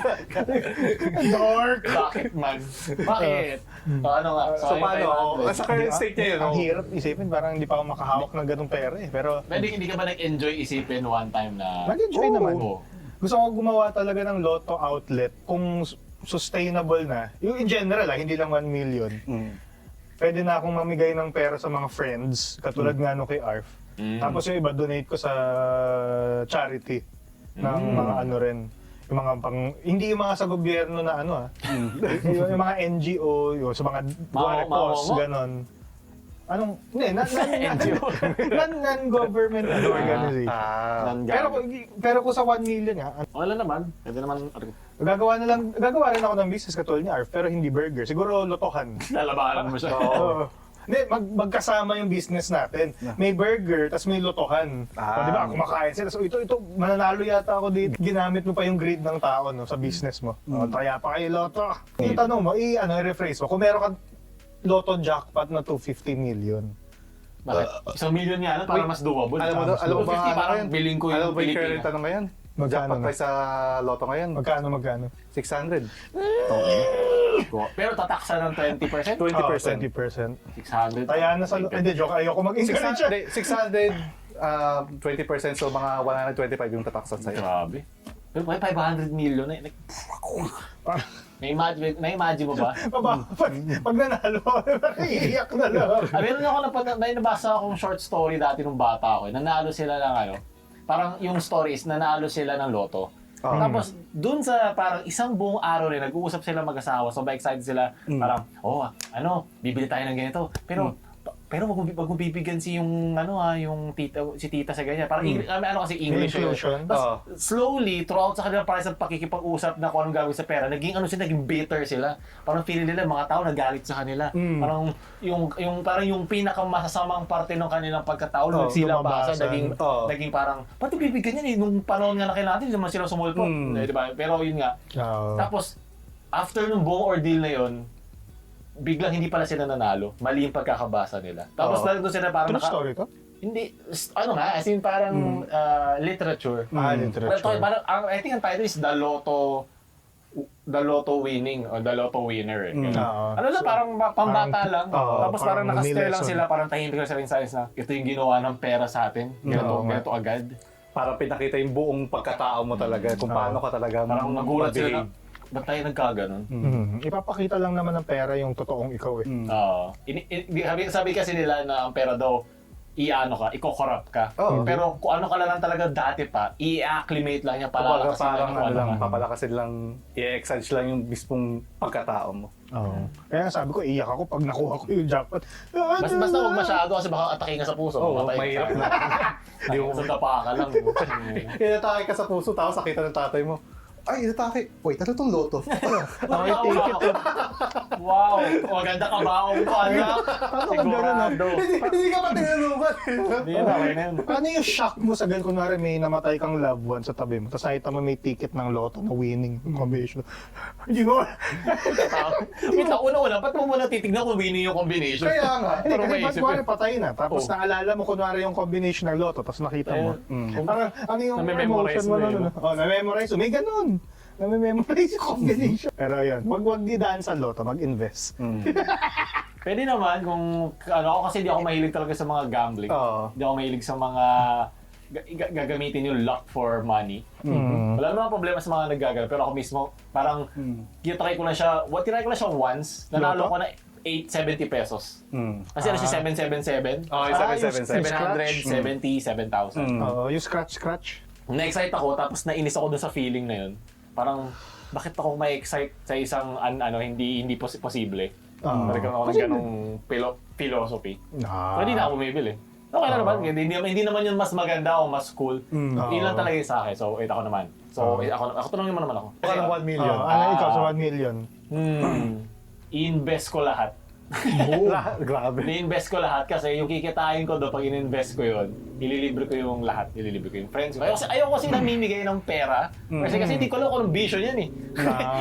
Dark! Bakit man? Bakit? Ano nga? So, paano? Sa current Hindi, state niya yun. Ang oh. hirap isipin, parang hindi pa ako makahawak ng ganung pera eh. Pero, Pwede hindi ka ba nag-enjoy isipin one time na... nag-enjoy Oo. naman. Oo. Gusto ko gumawa talaga ng lotto outlet kung sustainable na. Yung in general, hindi lang 1 million. Mm. Pwede na akong mamigay ng pera sa mga friends, katulad nga nung kay ARF. Tapos yung iba, donate ko sa charity ng mga ano rin. Yung mga hindi yung mga sa gobyerno na yung mga NGO, yung sa mga Duare Cause, Mao. ganon. Anong, hindi, NGO. non-government organization. Pero kung sa 1 million nga, Wala naman. Pwede naman... gagawa rin ako ng business katulad ni ARF, pero hindi burger. Siguro lotohan. Lalabanan mo siya. Oo. Hindi, magkasama yung business natin. May burger, tas may lotohan. O, di ba, kumakain sila. So ito, mananalo yata ako dito. Ginamit mo pa yung greed ng tao sa business mo. O, kaya pa kayo loto. Yung tanong mo, i-rephrase mo. Kung meron kang loto jackpot na 250 million. Bakit? 1 million nga lang para mas doable. Alam mo ba 250 parang ngayon? biling ko yung Alam mo ba yung current Pilipinas. ano ngayon? Magkano Jackpot na? price sa loto ngayon? Magkano? 600. Pero tataksa ng 20%? 20%. 20%. 600. Kaya na sa hindi, joke. Ayoko mag-encourage siya. 600, 20%, so mga 125 yung tataksan sa'yo. Grabe. Pero may 500 million na. Na-imagine mo ba? Pag nanalo, iiyak na lang. Meron ako may nabasa akong short story dati nung bata ako. Nanalo sila ng parang yung story is nanalo sila ng loto. Tapos dun sa parang isang buong araw rin nag-uusap sila mag-asawa. So excited sila parang bibili tayo ng ganito. Pero wag mo bibigyan yung si tita sa ganyan. Parang kasi English yun. Inclusion. Tapos slowly throughout sa kanila parang sa pakikipag-usap na kung anong gagawin sa pera, naging bitter sila. Parang feeling nila mga tao nagalit sa kanila. Parang yung pinakamasasamang parte ng kanilang pagkatao nung sila basa naging parang pati bibigyan yan nung panahon nga na kailangan hindi naman sila sumulpo. Di ba? Pero yun nga. Tapos after nung buong ordeal na yun, biglang hindi pala sila nanalo. Mali yung pagkakabasa nila. Tapos doon sila parang True story to? Hindi, as in parang literature. Literature. Well, parang, I think ang title is The Lotto Winning or The Lotto Winner. Ano lang, parang pambata lang. Tapos parang parang nakastay lang lesson. sila, parang tahimik lang sila yung science na ito yung ginawa ng pera sa atin. Ganito agad. Para pinakita yung buong pagkatao mo talaga, kung paano ka talaga Parang nagulat sila na, mag-behave. ba't tayo nagkaganon? Ipapakita lang naman ng pera yung totoong ikaw eh. Sabi kasi nila na ang pera daw, iko-corrupt ka. Pero kung ano ka lang talaga dati pa, i-acclimate lang niya, Kumbaga palalakasin parang lang ka. papalakasin lang, i-exage lang yung mismong pagkatao mo. Kaya sabi ko, iyak ako pag nakuha ko yung jackpot. Basta huwag masyado kasi baka atake ka sa puso. Mamatay mahirap ka. na. Hindi mo sa tapa ka lang. Inatake ka sa puso, tapos sakita ng tatay mo. Ay, inatake. Wait, ano tong loto? Wow, wow. Maganda ka ba? Anak. Sigurado. Hindi ka pa tinanungan. Hindi na, okay na yun. Ano yung shock mo sa ganun, kunwari may namatay kang loved one sa tabi mo, tapos nakita mo may ticket ng loto na winning combination. Hindi mo, Wait lang, una-una, ba't mo muna titignan kung winning yung combination? Kaya nga. hindi, Pero kasi may pag isip kunwari eh. patay na, tapos naalala mo kunwari yung combination ng loto, tapos nakita mo. Parang, ano yung Name-memorize emotion mo mo eh, nun? no? Oh, na-memorize mo. May ganun. Na-memorize yung combination. Pero yun, wag didaan sa loto, mag-invest. Pwede naman kung, ano, ako kasi di ako mahilig talaga sa mga gambling. Oo. Di ako mahilig sa mga gagamitin yung luck for money. Wala namang problema sa mga naggagano, pero ako mismo, parang, tinry ko na siya once, nanalo Loto? ko na 870 pesos. Kasi ano siya 777? Oh, yung 777. 777,000. Oo, yung scratch. Na-excite ako, tapos nainis ako dun sa feeling na yun. Parang, bakit ako ma-excite sa isang hindi posible? Nagkaroon ako ng Posible. ganong philosophy. Ah. Pwede na ako bumibili. Okay lang naman, hindi naman yun mas maganda o mas cool. Yun lang talaga yung sa akin. So, wait, ako naman. So, ako tanongin mo naman ako. Baka ng 1 million. Ano ikaw sa 1 million? I-invest ko lahat. Grabe. I-invest ko lahat kasi yung kikitain ko doon pag in-invest ko yun, ililibre ko yung lahat. Ililibre ko yung friends ko. Ayoko kasi namimigay ng pera. Kasi hindi ko alam kung anong vision yan eh.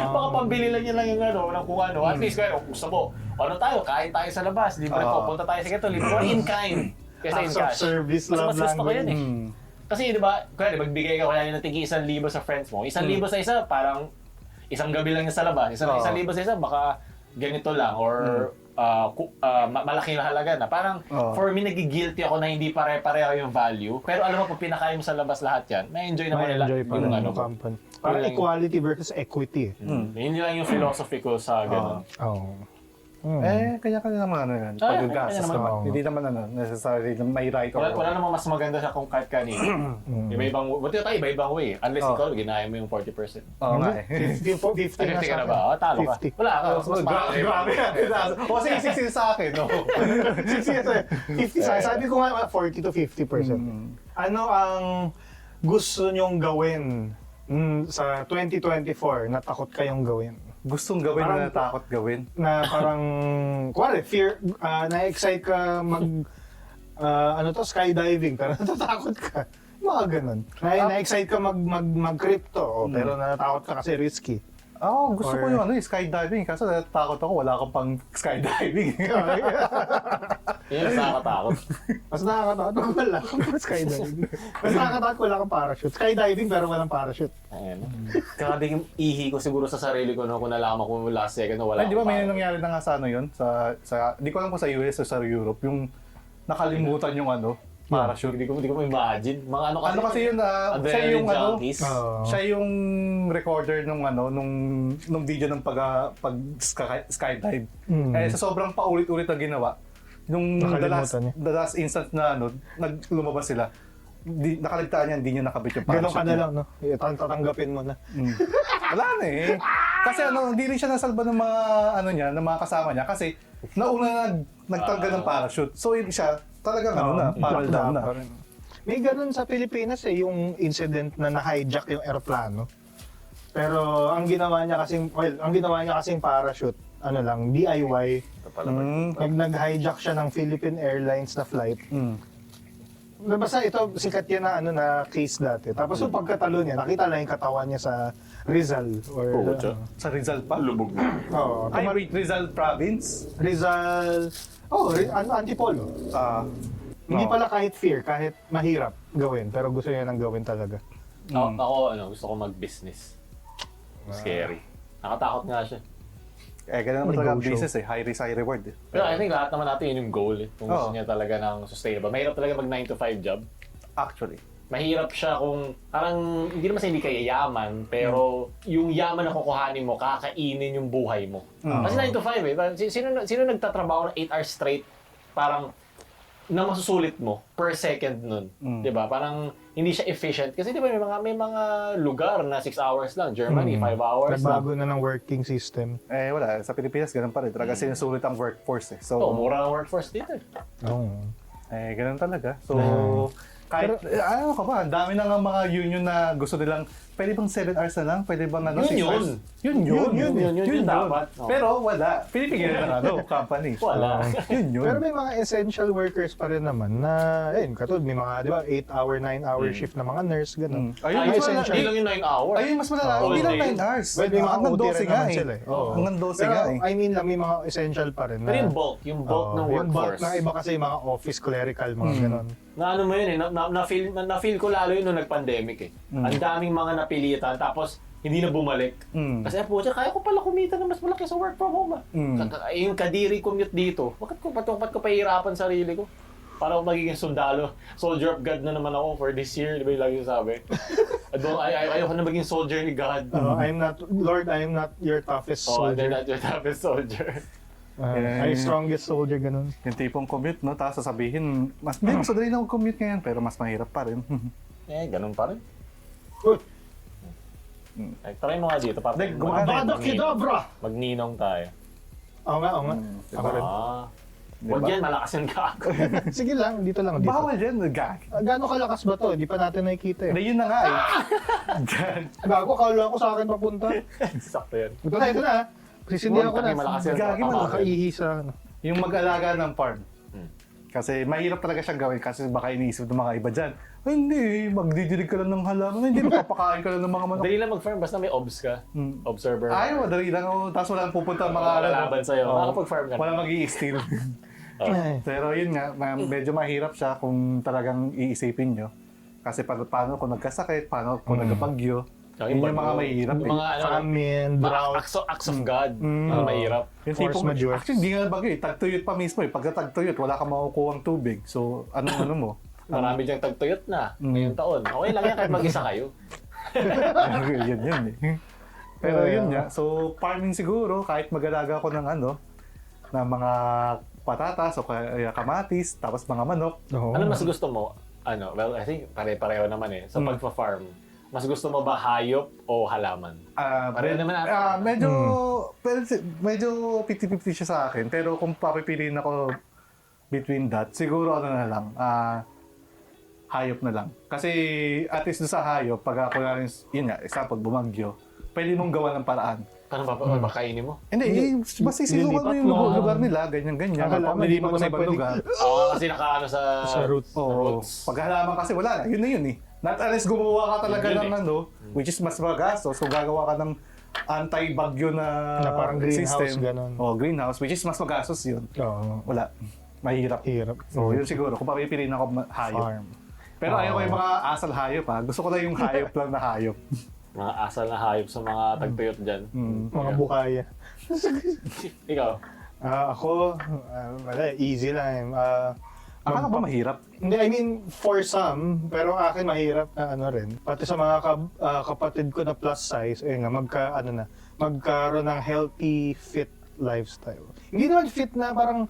Baka pambili lang yan lang yung ng kung ano. At least kaya gusto mo, ano tayo, kain tayo sa labas, libre ko, punta tayo sa ganito, libre ko in kind. Kesa in Acts of cash. service, Mas love gusto ko yan eh. language. Kasi di ba, kaya magbigay ka kaya ng tigi 1,000 sa friends mo. 1,000 sa isa, parang isang gabi lang niya sa labas. 1,000 sa isa, baka ganito lang or malaki na halaga na. Parang for me, nagigilty ako na hindi pare-pareho yung value. Pero alam mo, pag pinakain mo sa labas lahat yan, may enjoy naman nila Ma-enjoy pa yung rin ano yung ko. company. Parang equality versus equity. Yun lang yung philosophy ko sa ganun. Kanya-kanya naman ano yan. Ah, Pag-gastos kanya naman. naman. Hindi naman necessarily na may right or Wala namang mas maganda siya kung kahit kanino. Iba-ibang, buti tayo iba-ibang way. Unless ikaw, ginaya mo yung 40%. Oo nga eh. 50 Ay, na 50 sa ka na akin. ba? Talo ka. 50. Wala ka. Mas Grabe yan. O sige, 60 sa akin. No? 50 sa sabi ko nga 40 to 50%. Ano ang gusto nyong gawin sa 2024 na takot kayong gawin? Gustong gawin Parang- na natakot gawin. Na parang, kuwari, fear, na-excite ka skydiving, pero natatakot ka. Mga ganun. Na-excite ka mag-crypto, pero natatakot ka kasi risky. Gusto ko yung skydiving. Kaso natatakot ako, wala kang pang skydiving. Yun ang nakakatakot. Mas nakakatakot kung wala kang skydiving. Mas nakakatakot kung wala kang parachute. Skydiving pero walang parachute. Ayun. Grabe yung ihi ko siguro sa sarili ko no, kung nalaman ko last second na wala Ay, di ba may akong nangyari na nga sa ano yun? Di ko alam kung sa US o sa Europe, yung nakalimutan yung parachute. Hindi ko imagine. Mga ano kasi, Ano kasi yun, siya adrenaline yung junkies. siya yung recorder nung video ng pag skydive. Eh, sa sobrang paulit-ulit na ginawa, nung Nakalimutan niya. the last instant na lumabas sila, nakaligtaan niya, hindi niya nakabit yung Ganun ka parachute na niya. lang, no? Tatanggapin mo na. Wala na eh. Kasi hindi rin siya nasalba ng mga ng mga kasama niya kasi nauna nagtanggal ng parachute. So siya talagang parang down na. May ganun sa Pilipinas yung incident na na-hijack yung eroplano. Pero ang ginawa niya kasing parachute, DIY. Nag-hijack siya ng Philippine Airlines na flight. Basta ito, sikat yan na case dati. Tapos yung pagkatalo niya, nakita lang yung katawan niya sa Rizal. Sa Rizal pa? Lubog mo. Oo, Rizal province? Rizal, Antipolo. Hindi pala kahit fear, kahit mahirap gawin, pero gusto niya nang gawin talaga. Ako, gusto ko mag-business. Scary. Nakatakot nga siya. Ganun naman talaga ang Negosyo. business eh. High risk, high reward eh. Pero I think lahat naman natin yun yung goal eh. Kung gusto niya talaga ng sustainable. Mahirap talaga mag 9 to 5 job. Actually. Mahirap siya kung parang hindi naman sa hindi ka yayaman, pero yung yaman na kukuhanin mo, kakainin yung buhay mo. Kasi 9 to 5 eh. Sino nagtatrabaho ng 8 hours straight? Parang na masusulit mo per second nun. 'Di ba? Parang hindi siya efficient kasi 'di ba may mga lugar na 6 hours lang, Germany 5 hours lang. Nagbago na ng working system. Wala. Sa Pilipinas, ganun pa rin. Talaga sinusulit ang workforce eh. So, Mura ang workforce dito. Oo. ganun talaga. So, Kahit, ano ka ba, ang dami na nga mga union na gusto nilang, pwede bang 7 hours na lang? Pwede bang ano, 6 Yun. hours? Yun dapat. Oh. Pero wala. Pinipigil ng company. Wala. Yun. Pero may mga essential workers pa rin naman na, katulad may mga, di ba, 8-hour, 9-hour shift na mga nurse, gano'n. Ayun, Ayun, mas essential. hindi lang yung 9 hours. Ayun, mas malala. Oo, Hindi lang okay. 9 hours. Well, may mga Hanggang OT 12 rin nga naman eh. sila eh. Oo. Hanggang 12 Pero, nga eh. I mean lang, may mga essential pa rin na. Pero yung bulk ng Yung bulk workforce. na iba kasi yung mga office clerical, mga gano'n. Na ano mo yun eh, na-feel ko lalo yun nung nag-pandemic eh. Ang daming mga napilitan, tapos hindi na bumalik. Kasi pucha, kaya ko pala kumita na mas malaki sa work from home. Yung kadiri commute dito, ba't ko pahirapan sarili ko? Para ako magiging sundalo. Soldier of God na naman ako for this year, di ba yung lagi sabi? Ayoko na maging soldier ni God. Lord, I am not your toughest Oh, they're soldier. not your toughest soldier. I'm strongest soldier, ganun. Yung tipong commute, no? Tapos sasabihin, mas madali na ako commute ngayon, pero mas mahirap pa rin. Ganun pa rin. Uy, Try mo nga dito para Like, gumagana Avada Kedavra! magninong tayo. Oo nga, oo nga. Ako rin. Huwag yan, malakas yung gago. Sige lang, dito lang. Dito. Bawal dyan, gag. Gaano kalakas ba to? Hindi pa natin nakikita Na eh. yun na nga eh. Gag. Gago, kala ko sa akin papunta. Sakto yan. Ito na. Sisindihan ko na. Malakas yan. Gagi, Nakaihi sa ano. Yung mag-alaga ng farm. Kasi mahirap talaga siyang gawin kasi baka iniisip ng mga iba dyan. Ay, hindi, magdidilig ka lang ng halaman. Hindi, magpapakain ka lang ng mga manok. Dali lang mag-farm, basta may obs ka. Observer. Ay, madali lang. Oh. Tapos walang pupunta ang mga Lalaban sa'yo. Makakapag-farm ka na. Walang mag-i-steal. Ay. Pero yun nga, medyo mahirap siya kung talagang iisipin nyo. Kasi paano kung nagkasakit, paano kung nagkapagyo. Yun yung mga mahirap. Yung mga Famine, drought. acts of God. Ang mahirap. Yung Force tipong, majeure. actually, hindi nga bagay. Tagtuyot pa mismo eh. Pagka tagtuyot, wala kang makukuhang tubig. So, ano mo? Marami diyang tagtuyot na ngayong taon. Okay lang yan kahit mag-isa kayo. yun eh. Pero yun nga. So, farming siguro, kahit mag-alaga ko ng ng mga patatas o kaya kamatis, tapos mga manok. Oo. Ano mas gusto mo? Well, I think pare-pareho naman eh. Sa pagpa-farm, mas gusto mo ba hayop o halaman? Pareho naman natin. Medyo 50-50 siya sa akin. Pero kung papipiliin ako between that, siguro na lang, hayop na lang. Kasi at least doon sa hayop, pag ako na rin, yun nga, example, bumagyo, pwede mong gawa ng paraan. Paano ba kainin mo? Hindi, basta isilukan mo yung lugar nila, ganyan-ganyan. Halaman, Hindi hindi mo mo sa na ibang pwede- lugar. Kasi nakaano sa roots. Oo. Pag halaman kasi wala na, yun na yun eh. Not unless gumawa ka talaga Yun ng which is mas magastos, so gagawa ka ng anti-bagyo na parang greenhouse, system. ganun. Greenhouse, which is mas magastos yun. Oo. Wala. Mahirap. Hirap. So, yun siguro. Kung papipiliin ako, hayop. Farm. Pero ayaw ko yung mga asal hayop ha. Gusto ko lang yung hayop lang na hayop. mga asal na hayop sa mga tagtuyot dyan. Mga bukaya. Ikaw? Ako, wala, easy lang. Akala ba mahirap? Hindi, I mean, for some, pero akin mahirap na rin. Pati sa mga kapatid ko na plus size, magkaroon ng healthy, fit lifestyle. Hindi naman fit na parang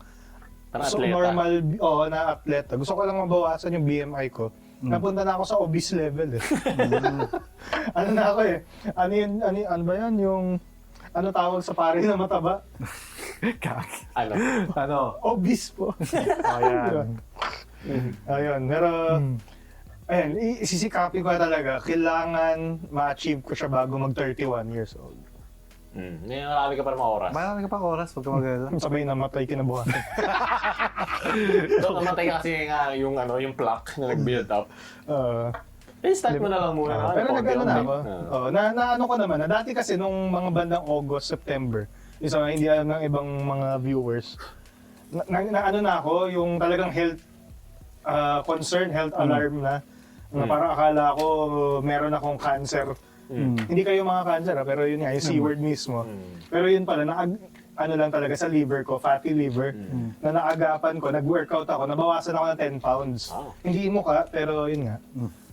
Atleta. normal, na atleta. Gusto ko lang mabawasan yung BMI ko. Napunta na ako sa obese level eh. Ano na ako eh. Ano ba yan? Yung, tawag sa pare na mataba? Ano? Obese po. Ayan. Ayun, pero ayun, sisikapin ko talaga. Kailangan ma-achieve ko siya bago mag-31 years old. Marami ka pa naman oras. Marami ka pang oras pag mag-alala. Sabay namatay kinabukasan. Doon namatay kasi nga yung plaque na nag-build up. Start mo na lang muna. Pero nag-ano na ako. Ah. Na-ano ko naman. Dati kasi nung mga bandang August, September, isa nga hindi alam ng ibang mga viewers, na ako, yung talagang health concern, health alarm na parang akala ko meron akong cancer. Hindi kayo mga cancer, pero yun nga, yung C-word mismo. Pero yun pala, lang talaga sa liver ko, fatty liver, na naagapan ko, nag-workout ako, nabawasan ako ng 10 pounds. Wow. Hindi mukha, pero yun nga.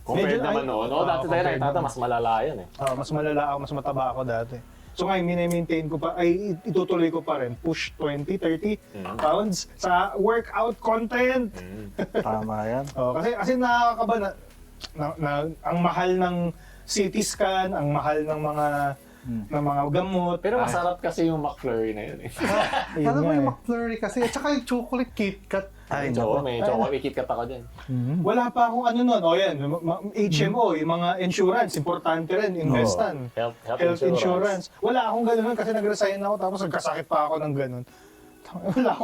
Compared naman noon. Dati tayo nakitata, mas malala yan eh. Mas malala ako, mas mataba ako dati. So ngayon, mini-maintain ko pa, itutuloy ko pa rin, push 20, 30 pounds sa workout content. Tama yan. Kasi nakakaba ang mahal ng CT scan, ang mahal ng mga gamot. Pero masarap kasi yung McFlurry na yun eh. Ayun Ano nga ba yung eh. McFlurry kasi? At saka yung chocolate KitKat. Ay, Choco, nako. may Choco, may KitKat ako dyan. Wala pa akong ano nun. O yan, HMO, yung mga insurance, importante rin, investan. Health Insurance. Wala akong ganun kasi nag-resign ako tapos nagkasakit pa ako ng ganun. Wala ako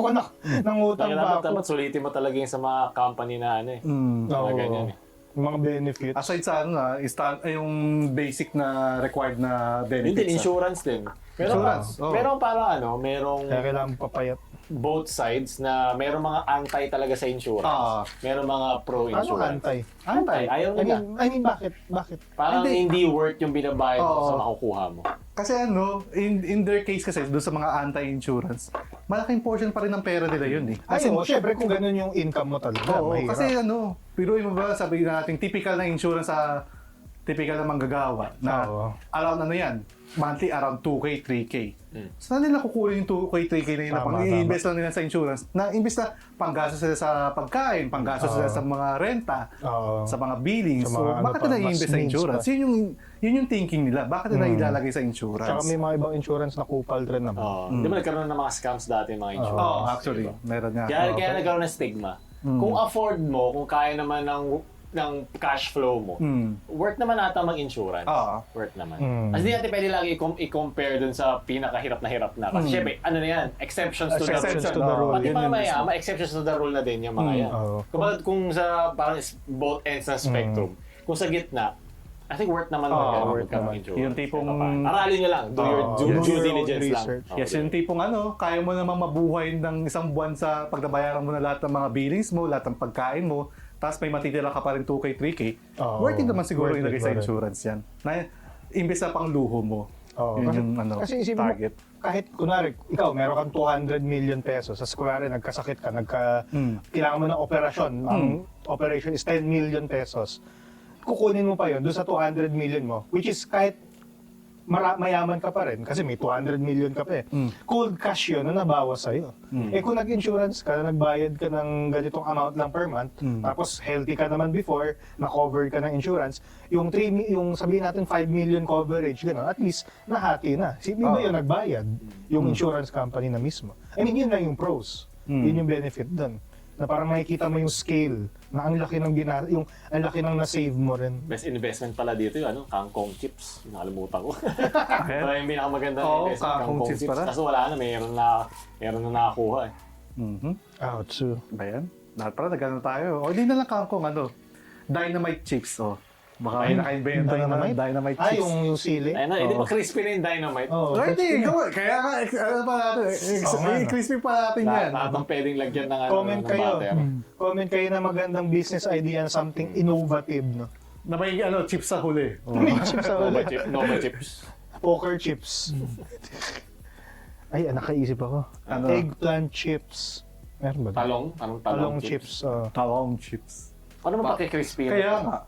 nangutang pa ako. Dapat sulitin mo talaga yung sa mga company na ano eh. Mga Oo. ganyan eh. Yung mga benefits. Aside sa ano yung basic na required na Yun benefits. din, insurance din. Pero Insurance, oo. merong parang merong Kaya kailangan papayat. both sides na merong mga anti talaga sa insurance. Ah. Merong mga Ano pro-insurance. antay? Anti. Ayaw nila. I mean, bakit? Bakit? Parang hindi worth yung binabayad mo Oo. sa makukuha mo. Kasi in their case kasi, doon sa mga anti-insurance, malaking portion pa rin ng pera nila yun eh. Kasi syempre kung ganun yung income mo talaga, Oo, mahirap. kasi piruin mo ba, sabi natin, typical na insurance sa typical na manggagawa na Oo. around monthly around 2K, 3K. Saan nila kukunin yung 2K, 3K na yun na Tama, pang-i-invest lang nila sa insurance na imbes na panggastos sila sa pagkain, panggastos sila sa mga renta, Oo. sa mga billings. Sa So, mga bakit pa, nila mas i-invest sa needs insurance? pa. Yun yung thinking nila. Bakit nila ilalagay sa insurance? Tsaka may mga ibang insurance na kupal rin naman. Di ba nagkaroon ng mga scams dati yung mga insurance? Oo, actually, meron nga. Kaya nagkaroon ng stigma. Kung afford mo, kung kaya naman ng cash flow mo, worth naman ata mag-insurance. Oo. Worth naman. Kasi di natin pwede lagi i-compare dun sa pinakahirap na. Kasi syempre, ano na yan, exceptions to the rule. Exceptions to the rule. Pati Yun mga yun mayaman, exceptions to the rule na din yung mga yan. Oo. Kung sa parang both ends ng spectrum, kung sa gitna, I think worth naman worth mag-insurance. Yung tipong- Aralin nyo lang, do your Do due your own diligence lang. research. Oo, Yes, yung tipong kaya mo namang mabuhay ng isang buwan sa pagdabayaran mo na lahat ng mga billings mo, lahat ng pagkain mo, tapos may matitira ka pa rin 2K, 3K, Oo. worth it naman siguro Worth it ilagay sa pa rin. insurance yan. Na, imbes na pang luho mo. Oo. Yun yung Kasi isipin mo, target. kahit kunwari, ikaw, meron kang 200 million pesos, sa kunwari, nagkasakit ka, kailangan mo ng operasyon, ang operation is 10 million pesos, kukunin mo pa yon doon sa 200 million mo, which is kahit mayaman ka pa rin, kasi may 200 million ka pa eh. Cold cash yun na nabawas sa'yo. Eh kung nag-insurance ka, nagbayad ka ng ganitong amount lang per month, tapos healthy ka naman before, na-cover ka ng insurance, yung sabihin natin 5 million coverage, gano'n, at least nahati na. Sino ba yun nagbayad? Yung insurance company na mismo. I mean, yun lang yung pros. Yun yung benefit doon. Na parang makikita mo yung scale, na ang laki ng ang laki ng na-save mo rin. Best investment pala dito yung kangkong chips. Nakalimutan ko. Pero yung pinakamaganda na Oo, investment, kangkong kangkong chips chips. pala. Kaso wala na, meron na nakakuha eh. Ouch. Ba yan? Lahat pala, nagano tayo. O, hindi na lang kangkong, dynamite chips, Baka may naka-invento naman ng dynamite Ah, chips. yung sili? Ayun na, hindi ba crispy na yung dynamite? Oh, Hindi, kaya nga, pa natin, crispy pa natin yan. Lahat ng pwedeng lagyan ng, Comment ng kayo. butter. Comment kayo na magandang business idea, something innovative, no? Na may chips sa huli. May chips sa Nova, ulit. Nova chips. Poker chips. Ay, nakaisip ako. Ano? Eggplant chips. Meron ba? Talong chips. Talong chips. Ano mo paki-crispy? Kaya nga.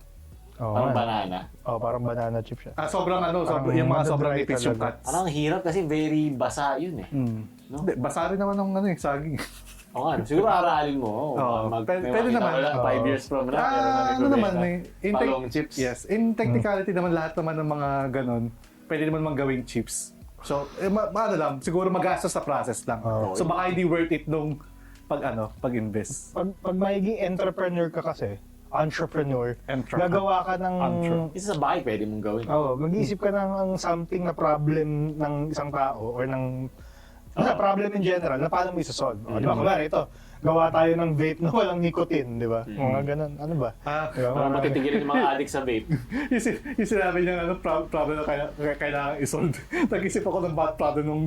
Parang banana. Parang banana chips siya. Sobrang Parang yung mga sobrang madadry nipis yung talaga. cuts. Parang hirap kasi very basa yun eh. No? Hindi, basa rin naman ng saging. Oo nga, siguro aralin mo. Pwede naman. 5 years from now. Ano naman Talong chips. Yes, in technicality naman lahat naman ng mga ganon, pwede naman mang gawing chips. So, ano lang, siguro magastos sa process lang. So baka hindi worth it nung pag-invest. Pag magiging entrepreneur ka kasi, entrepreneur, Entrepreneur. gagawa ka ng... Isa sa bahay pwede mong gawin. Mag-iisip ka ng something na problem ng isang tao or ng problem in general na paano mo isa-solve. Di ba? Kunwari ito, gawa tayo ng vape na walang nicotine, di ba? Mga ganun. Ano ba? Di ba? Para matitigilin yung mga addict sa vape. yung sinabi niya problem na kailangan isolve. Nag-isip ako ng bad problem nung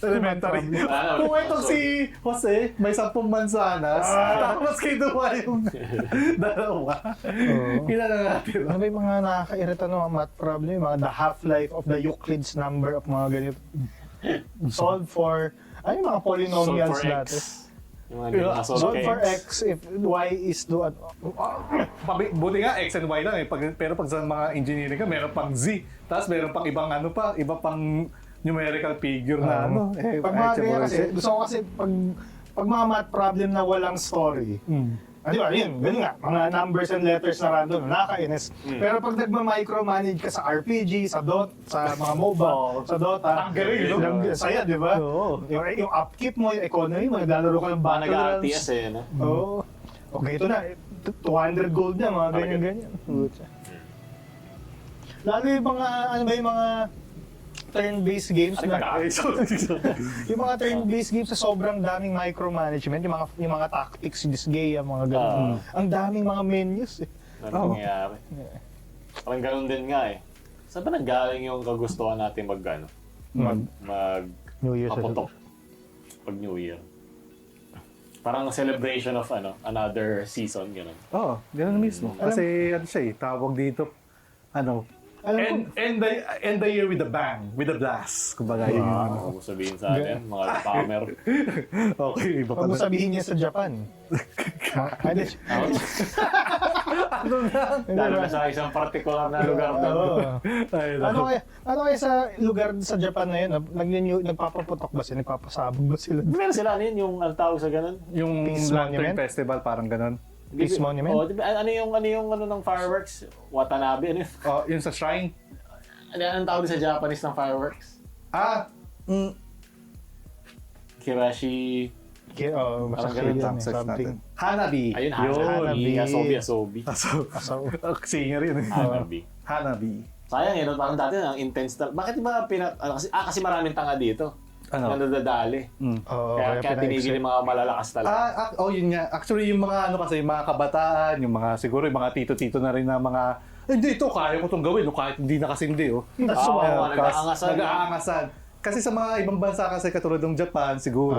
elementary. Kung itong si Jose, may 10 mansanas, tapos kinuha yung dalawa. Kilala natin. Ano ba yung mga nakakairita ng mga math problem? Yung mga the half-life of the Euclid's number of mga ganito. Solve for, yung mga polynomials Solve for dati. X. Yung mga hindi nakasolve Solve kay for X. x if y is to... Buti nga X and Y lang pero pag sa mga engineering ka, meron pang Z. Tapos meron pang ibang iba pang numerical figure na pag mga ganyan kasi, gusto ko kasi pag mga math problem na walang story, Di ba, yun, ganun nga, mga numbers and letters na random, nakakainis. Pero pag nagma-micromanage ka sa RPG, sa sa mga MOBA, sa Dota, ang galing, no? Saya, di ba? Oo. Yung upkeep mo, yung economy mo, naglalaro ka ng Mga battle rounds. nag-RTS no? Oo. Okay, ito na, 200 gold na, mga ganyan-ganyan. Lalo yung mga, ano ba yung mga turn-based games na, yung mga turn-based games sa sobrang daming micromanagement, yung mga tactics, disgay, mga ganun. Ang daming mga menus eh. Ano nangyayari? Parang ganun din nga eh. Saan ba nanggaling yung kagustuhan natin New Year's paputok pag New Year? Parang celebration of another season, gano'n. Oo, ganun mismo. Kasi ano siya tawag dito, Alam end the year with a bang, with a blast. Kumbaga yun yung Ano mo sabihin sa atin, mga spammer. Okay, iba Huwag mo pala. sabihin niya sa Japan. Lalo na sa isang particular na lugar doon. Ay, Ano kaya sa lugar sa Japan na yun? Nagpapaputok ba sila? Nagpapasabog ba sila? Meron sila yung ang tawag sa ganun? yung Peace Lantern Monument? Festival, parang ganun. Peace Monument? Oh, ano yung ng fireworks? Watanabe, ano yun? Oh, yung sa shrine. Anong tawag sa Japanese ng fireworks? Kirashi. Basta Parang ganun yun lang, eh, search something. natin. Hanabi. Ayun, Hanabi. Asobi. So, singer yun eh. Hanabi. Hanabi. Sayang yun, parang dati ang intense na. Bakit ba kasi maraming tanga dito. Ano? Nadadali. Oo, Kaya tinigil yung mga malalakas talaga. Yun nga. Actually, yung mga kasi, yung mga kabataan, yung mga siguro, yung mga tito-tito na rin na mga, hindi ito, kaya ko itong gawin, kahit hindi na kasi hindi. Nag-aangasan. Nag-aangasan. Kasi sa mga ibang bansa kasi katulad ng Japan, siguro,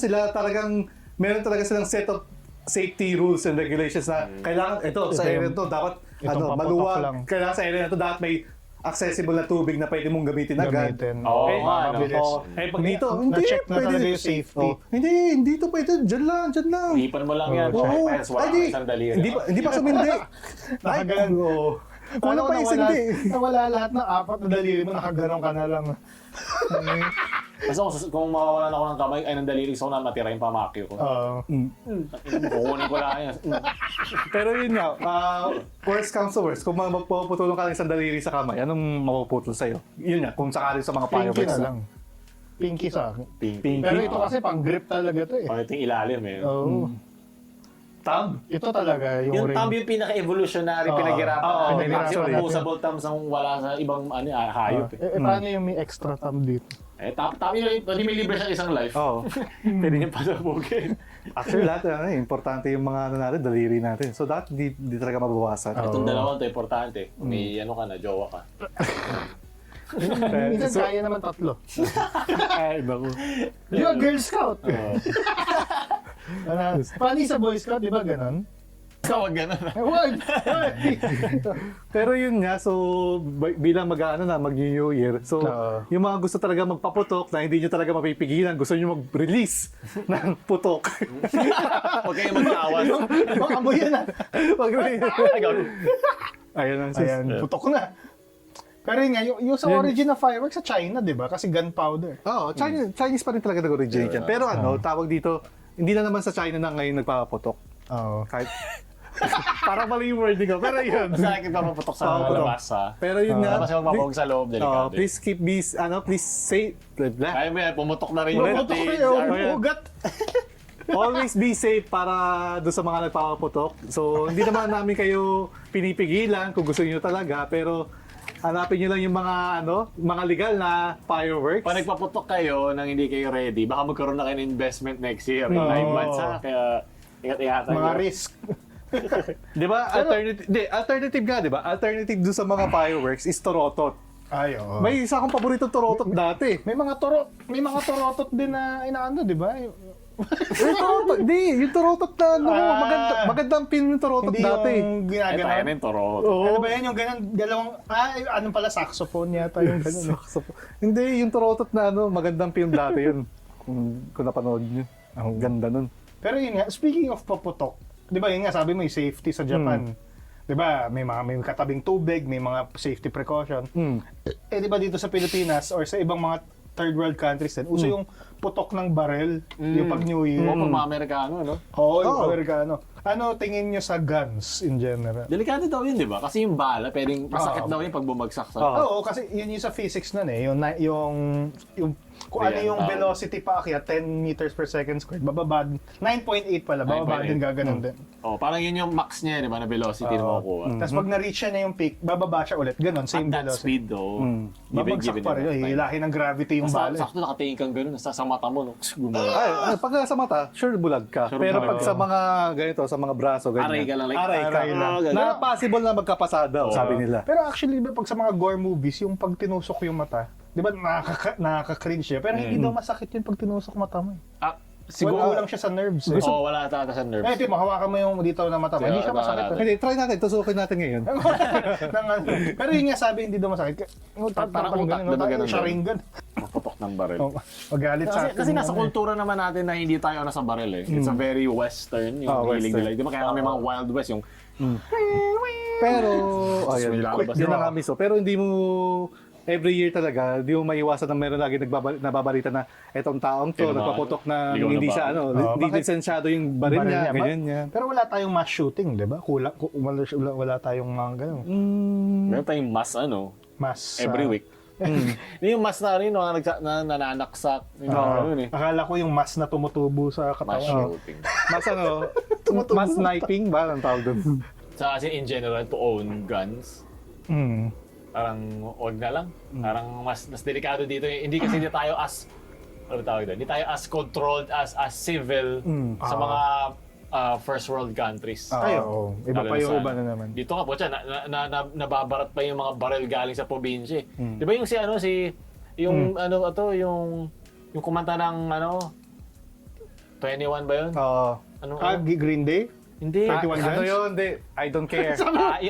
sila talagang, meron talaga silang set of safety rules and regulations na kailangan, sa area to, dapat itong paputok maluwag. lang. Kailangan sa area na to, dapat may accessible na tubig na pwede mong gamitin agad. Oo, mabilis. Pag dito, hindi, Na-check na talaga yung safety. Hindi to pwede, dyan lang. Hipan mo lang yan. Oo. Wala kang isang daliri. Hindi pa sumindi. Nakaganon. Kulang pa yung sindi. Nawala lahat ng apat na daliri mo, nakaganon ka na lang. Kasi kung mawawalan ako ng kamay, ay ng daliri ko na matira yung pamakyo ko. Kukunin ko lang yan. Pero yun nga, worst comes to worst, kung magpuputulong ka lang isang daliri sa kamay, anong mapuputol sa'yo? Yun nga, kung sakali sa mga Pinky fireworks na lang. Pinky sa akin. Pinky. Pero ito kasi pang grip talaga to eh. Pangit yung ilalim eh. Oo. Thumb? Ito talaga yung Yung ring. thumb yung pinaka-evolutionary, pinaghirapan natin. pinaghirapan Kasi opposable thumbs ang wala sa ibang hayop eh. Paano yung may extra thumb dito? Tama yun, hindi may libre sa isang life. Oo. Pwede niya pasabugin. Actually, lahat importante yung mga natin, daliri natin. So, dapat di talaga mabawasan. Itong dalawang to, importante. May ka na, jowa ka. Minsan kaya naman tatlo. Ay, naku. Di ba Girl Scout? Paano yung sa Boy Scout, di ba ganon? Huwag ganun. Huwag! Pero yun nga, so bilang mag-New Year, so yung mga gusto talaga magpaputok na hindi nyo talaga mapipigilan, gusto nyo mag-release ng putok. Huwag kayong mag-awas. Baka mo yan ah. Ayun ang sis. Ayan, putok na. Pero yun nga, yung sa origin ng fireworks sa China, di ba? Kasi gunpowder. Oo, Chinese pa rin talaga nag-originate yan. Pero tawag dito, hindi na naman sa China na ngayon nagpapaputok. Oo. Kahit, parang mali yung wording ko, pero yun. Sa akin papaputok sa labas ha. Pero yun nga, Kasi magpapawag sa loob, delikado. please keep these, please say, Kaya mo yan, pumutok na rin yung Putok na footage. yung ugat. always be safe para doon sa mga nagpapaputok. So, hindi naman namin kayo pinipigilan kung gusto niyo talaga, pero hanapin niyo lang yung mga legal na fireworks. Pag nagpaputok kayo nang hindi kayo ready, baka magkaroon na kayo ng investment next year. 9 months ha, kaya ingat-ingatan Mga nyo. risk. Di ba? Alternative nga, di ba? Alternative doon sa mga fireworks is torotot. Ay, oo. May isa akong paborito torotot dati. May mga torotot din na inaano, di ba? Yung torotot, yung torotot na magandang film yung torotot Hindi dati. yung Eh, tayo ginaganon. rin, toro. Ano ba yan? Yung ganun, dalawang, anong pala, saxophone yata yung ganun. Hindi, yung torotot na magandang film dati yun. Kung napanood nyo. Ang ganda nun. Pero yun nga, speaking of paputok, di ba yun nga, sabi mo yung safety sa Japan. Di ba, may katabing tubig, may mga safety precaution. Eh di ba dito sa Pilipinas or sa ibang mga third world countries din, uso yung putok ng barel, yung pag New Year. O pag mga Amerikano, no? Oo, yung Amerikano. Ano tingin nyo sa guns in general? Delikado daw yun, di ba? Kasi yung bala, pwedeng masakit daw yun pag bumagsak sa... Oo, kasi yun yung sa physics nun eh. Yung kung ano yung velocity pa akyat, 10 meters per second squared, bababa, 9.8 pala, bababa 9.8. din, gaganon din. Oh, parang yun yung max niya, di ba, na velocity na makukuha. Tapos pag na-reach siya na yung peak, bababa siya ulit, ganon, At same that velocity. speed, though, Babagsak pa rin, hilahin ng gravity yung Basta bala. sakto nakatingin kang gano'n, nasa sa mata mo, no? Gumala. Ay, pag sa mata, sure bulag ka. Sure Pero bulag pag ka. sa mga ganito, sa mga braso, ganyan. Aray ka lang, like, Aray ka. aray lang. Na possible na magkapasada, sabi nila. Pero actually, pag sa mga gore movies, yung pag tinusok yung mata, di ba nakaka-cringe siya? Pero hindi daw masakit yun pag tinusok mata mo. Ah, Siguro siguro, lang siya sa nerves. Oo, wala talaga sa nerves. Eh, di mo, hawakan mo yung dito na mata mo. Hindi siya masakit. Hindi, try natin. Tusukin natin ngayon. Pero yun nga sabi, hindi daw masakit. Parang utak, diba ganun? Sharingan. Makatok ng baril. Magalit sa atin. Kasi nasa kultura naman natin na hindi tayo nasa baril eh. It's a very western, yung hiling western. nila. Di ba kaya kami mga Wild West, yung... Pero, ayun, May lalabas yun na. na nga miso. Pero hindi mo, every year talaga, hindi mo maiwasan na meron lagi nababalita na etong taong to, Ito na, nagpaputok na ligaw na hindi siya, baril. hindi bakit? lisensyado yung baril niya, ganyan niya. Pero wala tayong mass shooting, di ba? Wala tayong mga ganun. Meron tayong mass, Mass. every week. Yung mass na rin, nananaksak. Yung mga ganun eh. Akala ko yung mass na tumutubo sa Mass katawan. shooting. Mas mas sniping ba ang tawag doon? Sa as in general, to own guns, Mm. parang wag na lang. Parang mas delikado dito. Hindi kasi hindi tayo as, ano tawag doon? Hindi tayo as controlled as civil sa mga first world countries. Ay, oo. Iba Lalo pa na yung sa- iba na naman. Dito nga po siya, nababarat pa yung mga baril galing sa probinsya. Di ba yung yung yung kumanta ng 21 ba yun? Oo. Ano? Green Day? Hindi. 21 Ano guns? yun? Hindi. I don't care.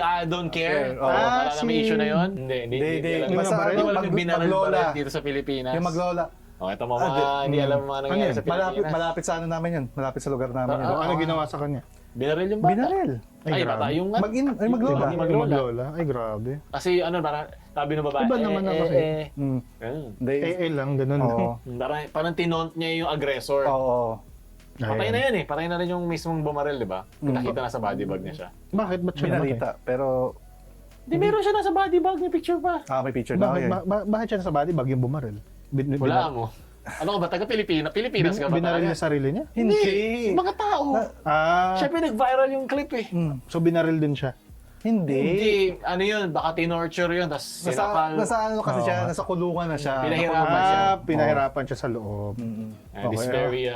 I don't care. Oo. Wala na may issue na yun? Hindi. Hindi. alam. Basta Hindi mo alam yung binaril maglola. baril dito sa Pilipinas. Yung maglola. Ito mga hindi alam mga nangyayari sa Pilipinas. Malapit sa ano namin yun. Malapit sa lugar namin yun. Ano ginawa sa kanya? Binaril yung bata. Binaril. Ay, bata. Yung ano? Maglola. Hindi maglola. Ay, grabe. Kasi parang sabi ng babae, Iba naman na kasi. ganun. Hindi. Lang, ganun. Oo. Parang tinont niya yung aggressor. Oo. Patay na yan eh. Patay na rin yung mismong bumaril, di ba? Nakita na sa body bag niya siya. Bakit? Ba't siya namatay? Binalita. Pero, Di, meron siya nasa body bag. May picture pa. may picture na. Bakit, Okay. bakit siya nasa body bag yung bumaril? Wala mo. Ano ka ba? Taga Pilipinas? Pilipinas ka ba Binaril talaga? niya sarili niya? Hindi. Mga tao. Siyempre nag-viral yung clip eh. So binaril din siya? Hindi. Hindi. Ano yun? Baka tinorture yun. Tapos sinakal. Nasa ano kasi siya, nasa kulungan na siya. Pinahirapan siya. Pinahirapan siya sa loob. This very,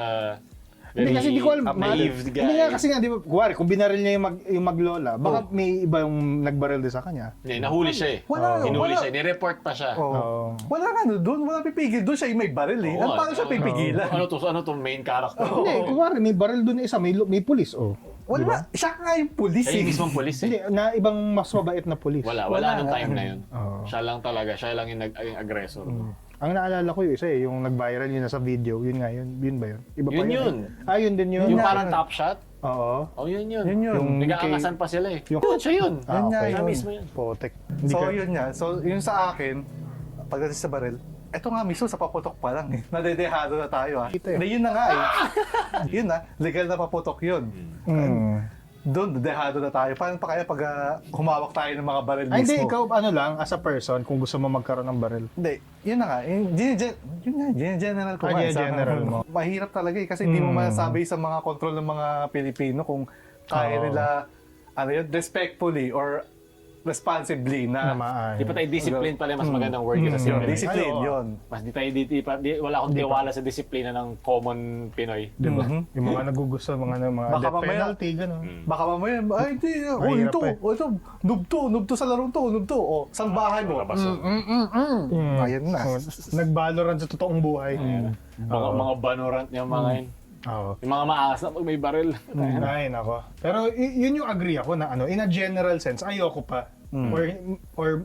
Hindi kasi hindi ko alam. naive guy. Hindi nga kasi nga, di ba, kuwari, kung binaril niya yung maglola, baka may iba yung nagbaril din sa kanya. Hindi, nahuli siya eh. Wala. Hinuli Wala. siya. Nireport pa siya. Oo. Wala nga doon. Wala pipigil. Doon siya yung may baril eh. Oo, Paano siya pipigilan? Ano to main character? Hindi, kuwari, may baril doon na isa, may pulis, oh. Wala. Siya nga yung pulis Siya yung eh. mismong polis Hindi, eh. na ibang mas mabait na pulis. Wala nung time na yun. Siya lang talaga. Siya lang yung aggressor. Ang naalala ko yung isa eh, yung nag-viral yun nasa video, yun nga yun. Yun ba yun? Iba pa Yun yun. Yun din yun. Yung parang top shot? Oo. Oh, yun. Yun yun. Yung Nag-aangasan pa sila eh. yung- Yun, siya yun. Yun nga okay. Siya yun. mismo yun. Potek. So yun nga. So yun sa akin, pagdating sa baril, eto nga mismo sa paputok pa lang eh. Nadedehado na tayo ah. Kita eh. Hindi, yun na nga eh. Yun na, legal na paputok yun. Doon, dehado na tayo. Paano pa kaya pag humawak tayo ng mga baril Ay, mismo? hindi, ikaw ano lang, as a person, kung gusto mo magkaroon ng baril. Hindi, yun na nga. General ko nga. general mo. Mahirap talaga eh. Kasi hindi mo masasabi sa mga control ng mga Pilipino kung kaya Oo. nila, respectfully or responsibly na Namaan. Di pa tayo discipline pala mas magandang word yun, kasi discipline. discipline, Ay, oo. yun. Mas wala akong tiwala sa disiplina ng common Pinoy. Di ba? Yung mga nagugusto, mga Baka death mamaya- penalty, gano'n. Baka mamaya, ay hindi, Mahirap ito, eh. ito, nubto sa larong to, nubto, saan bahay mo? Ayan na. Nag-Valorant sa totoong buhay. Mga banorant niya mga yun. Oo. Yung mga maangas na pag may baril. Ay, nako. Pero yun yung agree ako na in a general sense, ayoko pa. Or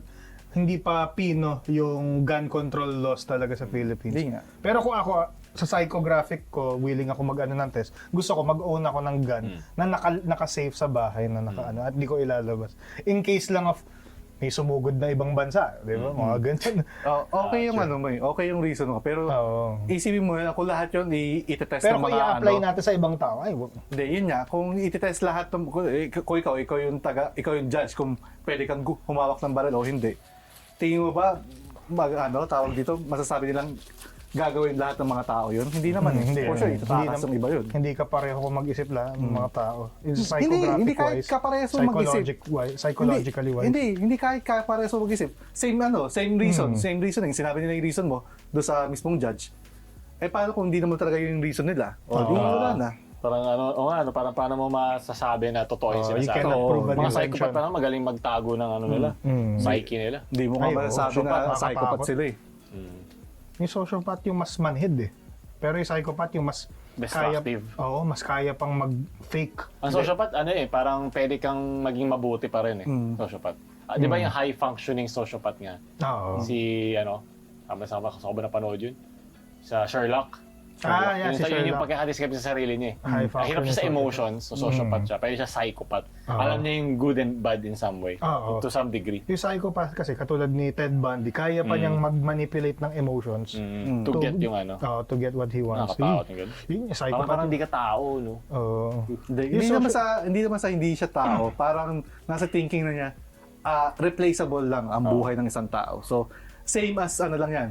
hindi pa pino yung gun control laws talaga sa Philippines. Hindi nga. Pero kung ako, sa psychographic ko, willing ako mag-ano ng test, gusto ko mag-own ako ng gun na naka-save sa bahay na naka-ano at di ko ilalabas. In case lang of may sumugod na ibang bansa, di ba? Mga ganun. Okay yung ano mo okay yung reason mo. Pero Oo. isipin mo na kung lahat yun itetest Pero ng kung mga i-apply natin sa ibang tao, Hindi, yun nga. Kung itetest lahat ng kung ikaw yung judge kung pwede kang humawak ng baril o hindi. Tingin mo ba tawag dito, masasabi nilang gagawin lahat ng mga tao yun? Hindi naman eh. hindi. For sure, Hindi itatakas naman. ng iba yun. hindi ka pareho kung mag-isip lang ng mga tao. It's Hindi kahit psychographic-wise, kapareso mag-isip. psychologically wise. Hindi kahit kapareso mag-isip. Same reason, same reasoning. Sinabi nila yung reason mo doon sa mismong judge. Eh paano kung hindi naman talaga yung reason nila? O di wala na. Parang parang paano mo masasabi na totoo yung you sinasabi? cannot prove an Mga intention. psychopath pa magaling magtago ng nila, psyche nila. Hindi mo nga masasabi na sociopath, psychopath nakakatakot. sila eh. Yung sociopath yung mas manhid eh. Pero yung psychopath yung mas Destructive. mas kaya pang mag-fake. Ang sociopath, parang pwede kang maging mabuti pa rin sociopath. Di ba yung high functioning sociopath nga? Oo. Si, sama ko ba napanood yun? Sa Sherlock. Yeah, Yun si yun yung Sherlock. pagkakadescribe sa sarili niya. High Hirap siya sa functioning emotions, so sociopath siya. Pwede siya psychopath. Alam niya yung good and bad in some way. Oo. To some degree. Yung psychopath kasi, katulad ni Ted Bundy, kaya pa niyang mag-manipulate ng emotions To get yung to get what he wants. nakakatakot yung ganun. Yun yung psychopath. Parang hindi ka tao, no? Oo. Hindi naman sa hindi siya tao, parang nasa thinking na niya, replaceable lang ang buhay ng isang tao. So, same as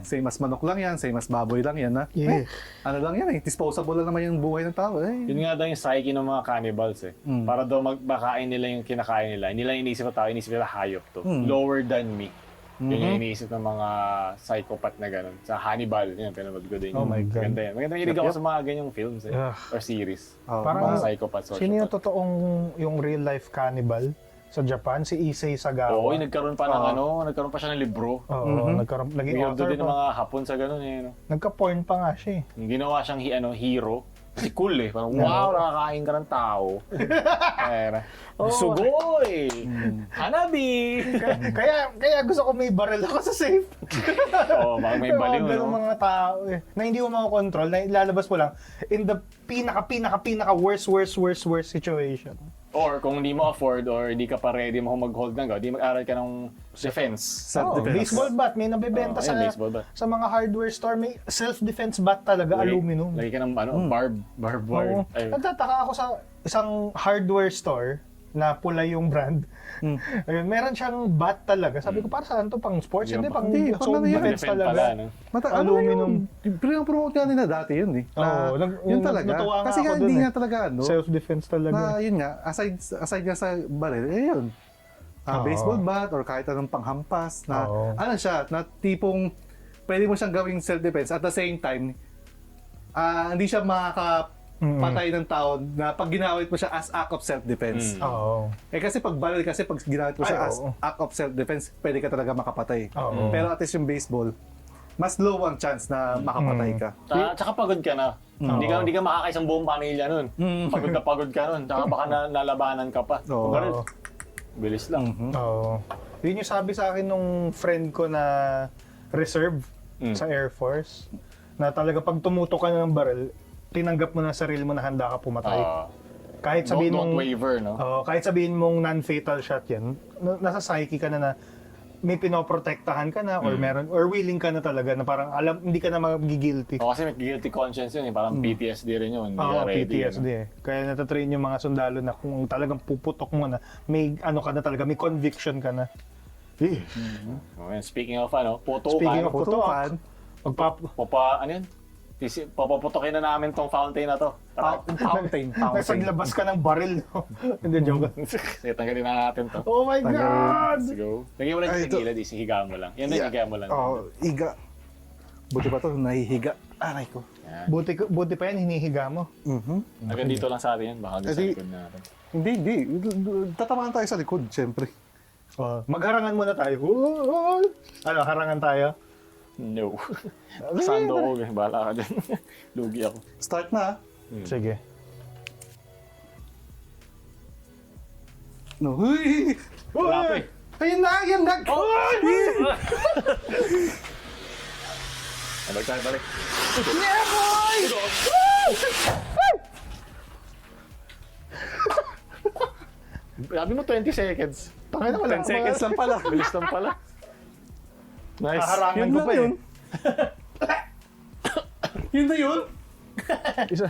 same as manok lang yan, same as baboy lang yan, na Yeah. lang yan disposable lang naman yung buhay ng tao. Yun nga daw yung psyche ng mga cannibals eh. Para daw magbakain nila yung kinakain nila. Hindi lang iniisip ng tao, iniisip nila hayop to. Lower than me. Yun yung iniisip ng mga psychopath na gano'n. Sa Hannibal, yun, pinanood ko din. Oh my God. Ganda yan. Maganda hilig ako sa mga ganyang films eh. Ugh. Or series. Parang, Mga psychopath, sino yung sociopath. totoong yung real life cannibal sa Japan? Si Issei Sagawa. Oo, nagkaroon pa ng nagkaroon pa siya ng libro. Oo, naging Weirdo author din ng pa. mga Hapon sa gano'n eh. No? Nagka-porn pa nga siya eh. Ginawa siyang hero. Kasi cool eh. Parang, wow, nakakain ka ng tao. Sugoy! Hanabi! kaya gusto ko may baril ako sa safe. Oo, may baliw, Mga no? mga tao eh. Na hindi mo makokontrol, na ilalabas mo lang in the pinaka worst situation. Or kung hindi mo afford or hindi ka pa ready mo mag-hold ng di mag-aral ka ng defense. Self-defense. Baseball bat, may nabibenta Ayun, baseball bat. sa mga hardware store, may self-defense bat talaga, aluminum. Lagi ka ng barbed wire. Oo. Nagtataka ako sa isang hardware store na pula yung brand. Ayun, meron siyang bat talaga. Sabi ko, para saan to? Pang sports? Hindi, pang Hindi, pang ano yan, defense defend talaga. pala, no? Aluminum. Promote nga nila dati yun eh. Oo, Yun talaga. natuwa nga Kasi ako nga dun hindi eh. nga talaga Self-defense talaga. na yun nga, aside nga sa baril, yun. Oo. Baseball bat or kahit anong panghampas na Oo. siya, na tipong pwede mo siyang gawing self-defense at the same time, hindi siya makakapatay ng tao na pag ginawit mo siya as act of self-defense. Oo. Kasi pag baril, pag ginamit mo siya Ay, as oo. act of self-defense, pwede ka talaga makapatay. Oo. Pero at least yung baseball, mas low ang chance na makapatay ka. Tsaka pagod ka na. Hindi ka makakaisang buong pamilya nun. Pagod ka nun. Tsaka baka nalabanan ka pa. Oo. Baril, bilis lang. Oo. Yun yung sabi sa akin nung friend ko na reserve sa Air Force, na talaga pag tumutok ka na ng baril, tinanggap mo na sarili mo na handa ka pumatay. Kahit sabihin Don't mong waver, no? kahit sabihin mong non-fatal shot 'yan, nasa psyche ka na may pinoprotektahan ka na or willing ka na talaga na parang hindi ka na magigilty. Kasi may guilty conscience yun eh. Parang PTSD rin yun. Hindi Oo, ka ready. PTSD eh. Kaya natatrain yung mga sundalo na kung talagang puputok mo na, may ka na talaga, may conviction ka na. Speaking of putukan. Speaking of Putukan, Ano yun? Papaputokin na namin tong fountain na to. fountain. Nasa labas ka ng baril, no? Hindi, joke. Sige, tanggalin na natin to. Oh my God! Let's go. Lagyan mo lang sa gilid, higa mo lang. Yan din, higa mo lang. Higa. Buti pa to, nahihiga. Aray ko. Yan. Buti pa yan, hinihiga mo. Hanggang dito lang sa atin yan, baka doon sa Kasi- likod natin. Hindi. Tatamaan tayo sa likod, siyempre. Magharangan muna tayo. Ano, harangan tayo? No. Sando ko, bahala ka dyan. Lugi ako. Start na. Sige. No. Huy! Wala pa eh. Ayun na, yan na! Balik. Yeah, boy! Sabi mo 20 seconds. Tangin na wala. 10 seconds lang pala. Bilis lang pala. Nice. Haharangan Yun ko lang pa yun. eh. Yun na yun. Isa.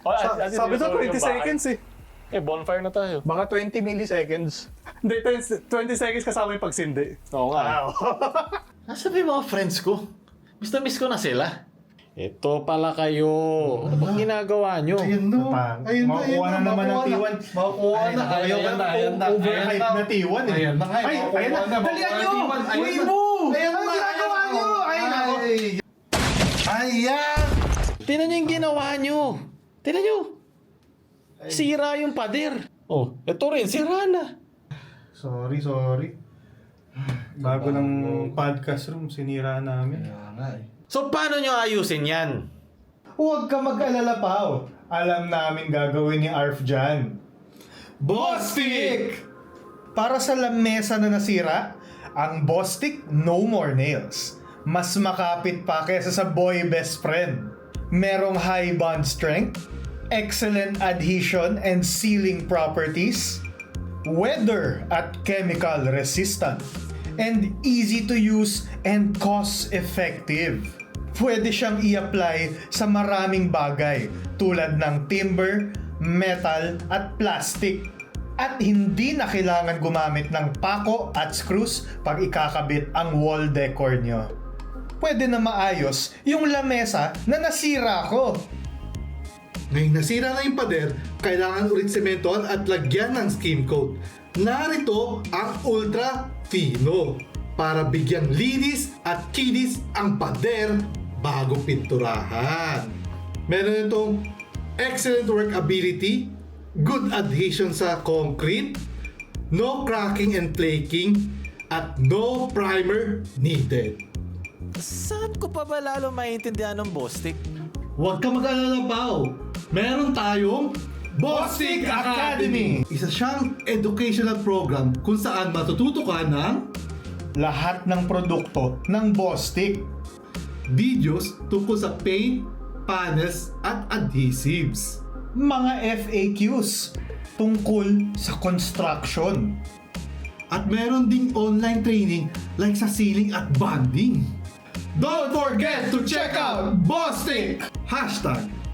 Oh, Sabi daw 20 seconds eh. Bonfire na tayo. Baka 20 milliseconds. Hindi, 20 seconds kasama yung pagsindi. Oo nga. Nasaan ba yung mga friends ko? Miss ko na sila. Ito pala kayo. Ano bang ginagawa nyo? Ayun no. Ayun na, Makukuha na naman ng T1. Makukuha na. Ayaw Ayan na, ayan na. Overhype na T1 eh. Ayan na nga. Ay, ayan na. Dalian nyo! Uy mo! Ayan na. ginagawa nyo? Ay, nako. Ayan. Tingnan nyo yung ginawa nyo. Tingnan nyo. Sira yung pader. Oh, ito rin, sira na. Sorry. Bago ng podcast room, sinira namin. Kaya nga eh. So, paano nyo ayusin yan? Huwag ka mag-alala, Pao. Alam namin gagawin ni Arf dyan. Bostik! Para sa lamesa na nasira, ang Bostik No More Nails. Mas makapit pa kaysa sa Boy Best Friend. Merong high bond strength, excellent adhesion and sealing properties, weather at chemical resistant, and easy to use and cost effective. Pwede siyang i-apply sa maraming bagay tulad ng timber, metal at plastic. At hindi na kailangan gumamit ng pako at screws pag ikakabit ang wall decor nyo. Pwede na maayos yung lamesa na nasira ko. Ngayong nasira na yung pader, kailangan ulit sementohan at lagyan ng skim coat. Narito ang Ultra Fino para bigyang linis at kinis ang pader bago pinturahan. Meron itong excellent workability, good adhesion sa concrete, no cracking and flaking, at no primer needed. Saan ko pa ba lalo maintindihan ng Bostik? Huwag ka mag-alala, Pao. Meron tayong Bostik Academy! Isa siyang educational program kung saan matututo ka ng Lahat ng produkto ng Bostik. videos tungkol sa paint, panels, at adhesives. Mga FAQs tungkol sa construction. At meron ding online training like sa sealing at bonding. Don't forget to check out Bostik!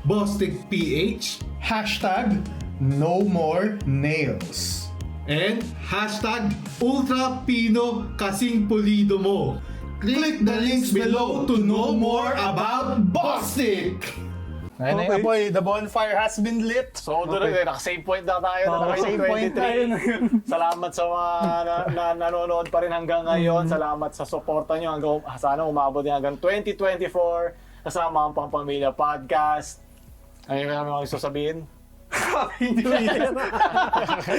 #BostikPH Hashtag No More Nails. and #Ultra Pino kasing pulido mo. Click the links below to know more about Bostik! Ayun Okay. Apoy, the bonfire has been lit. So, doon naka-save point na tayo. Naka-save point tayo na yun. Salamat sa mga nanonood pa rin hanggang ngayon. Salamat sa suporta nyo. Sana umabot din hanggang 2024 kasama ang Pampamilya Podcast. Ano yung mga gusto sabihin? Happy New Year!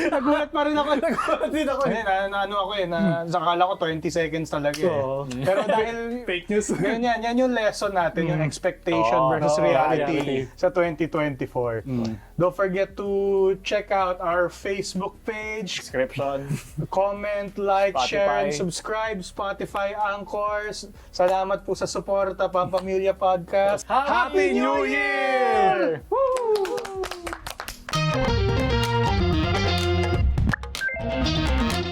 Nagulat pa rin ako. Nagulat din ako eh. Ano ako eh, sakala ko 20 seconds talaga eh. Oo. Pero dahil Fake news. yan yung lesson natin, yung expectation versus reality sa 2024. Don't forget to check out our Facebook page, Description. comment, like, Spotify. share, and subscribe. Spotify, Anchors. Salamat po sa suporta, Pampamilya Podcast. Happy New Year! Woo!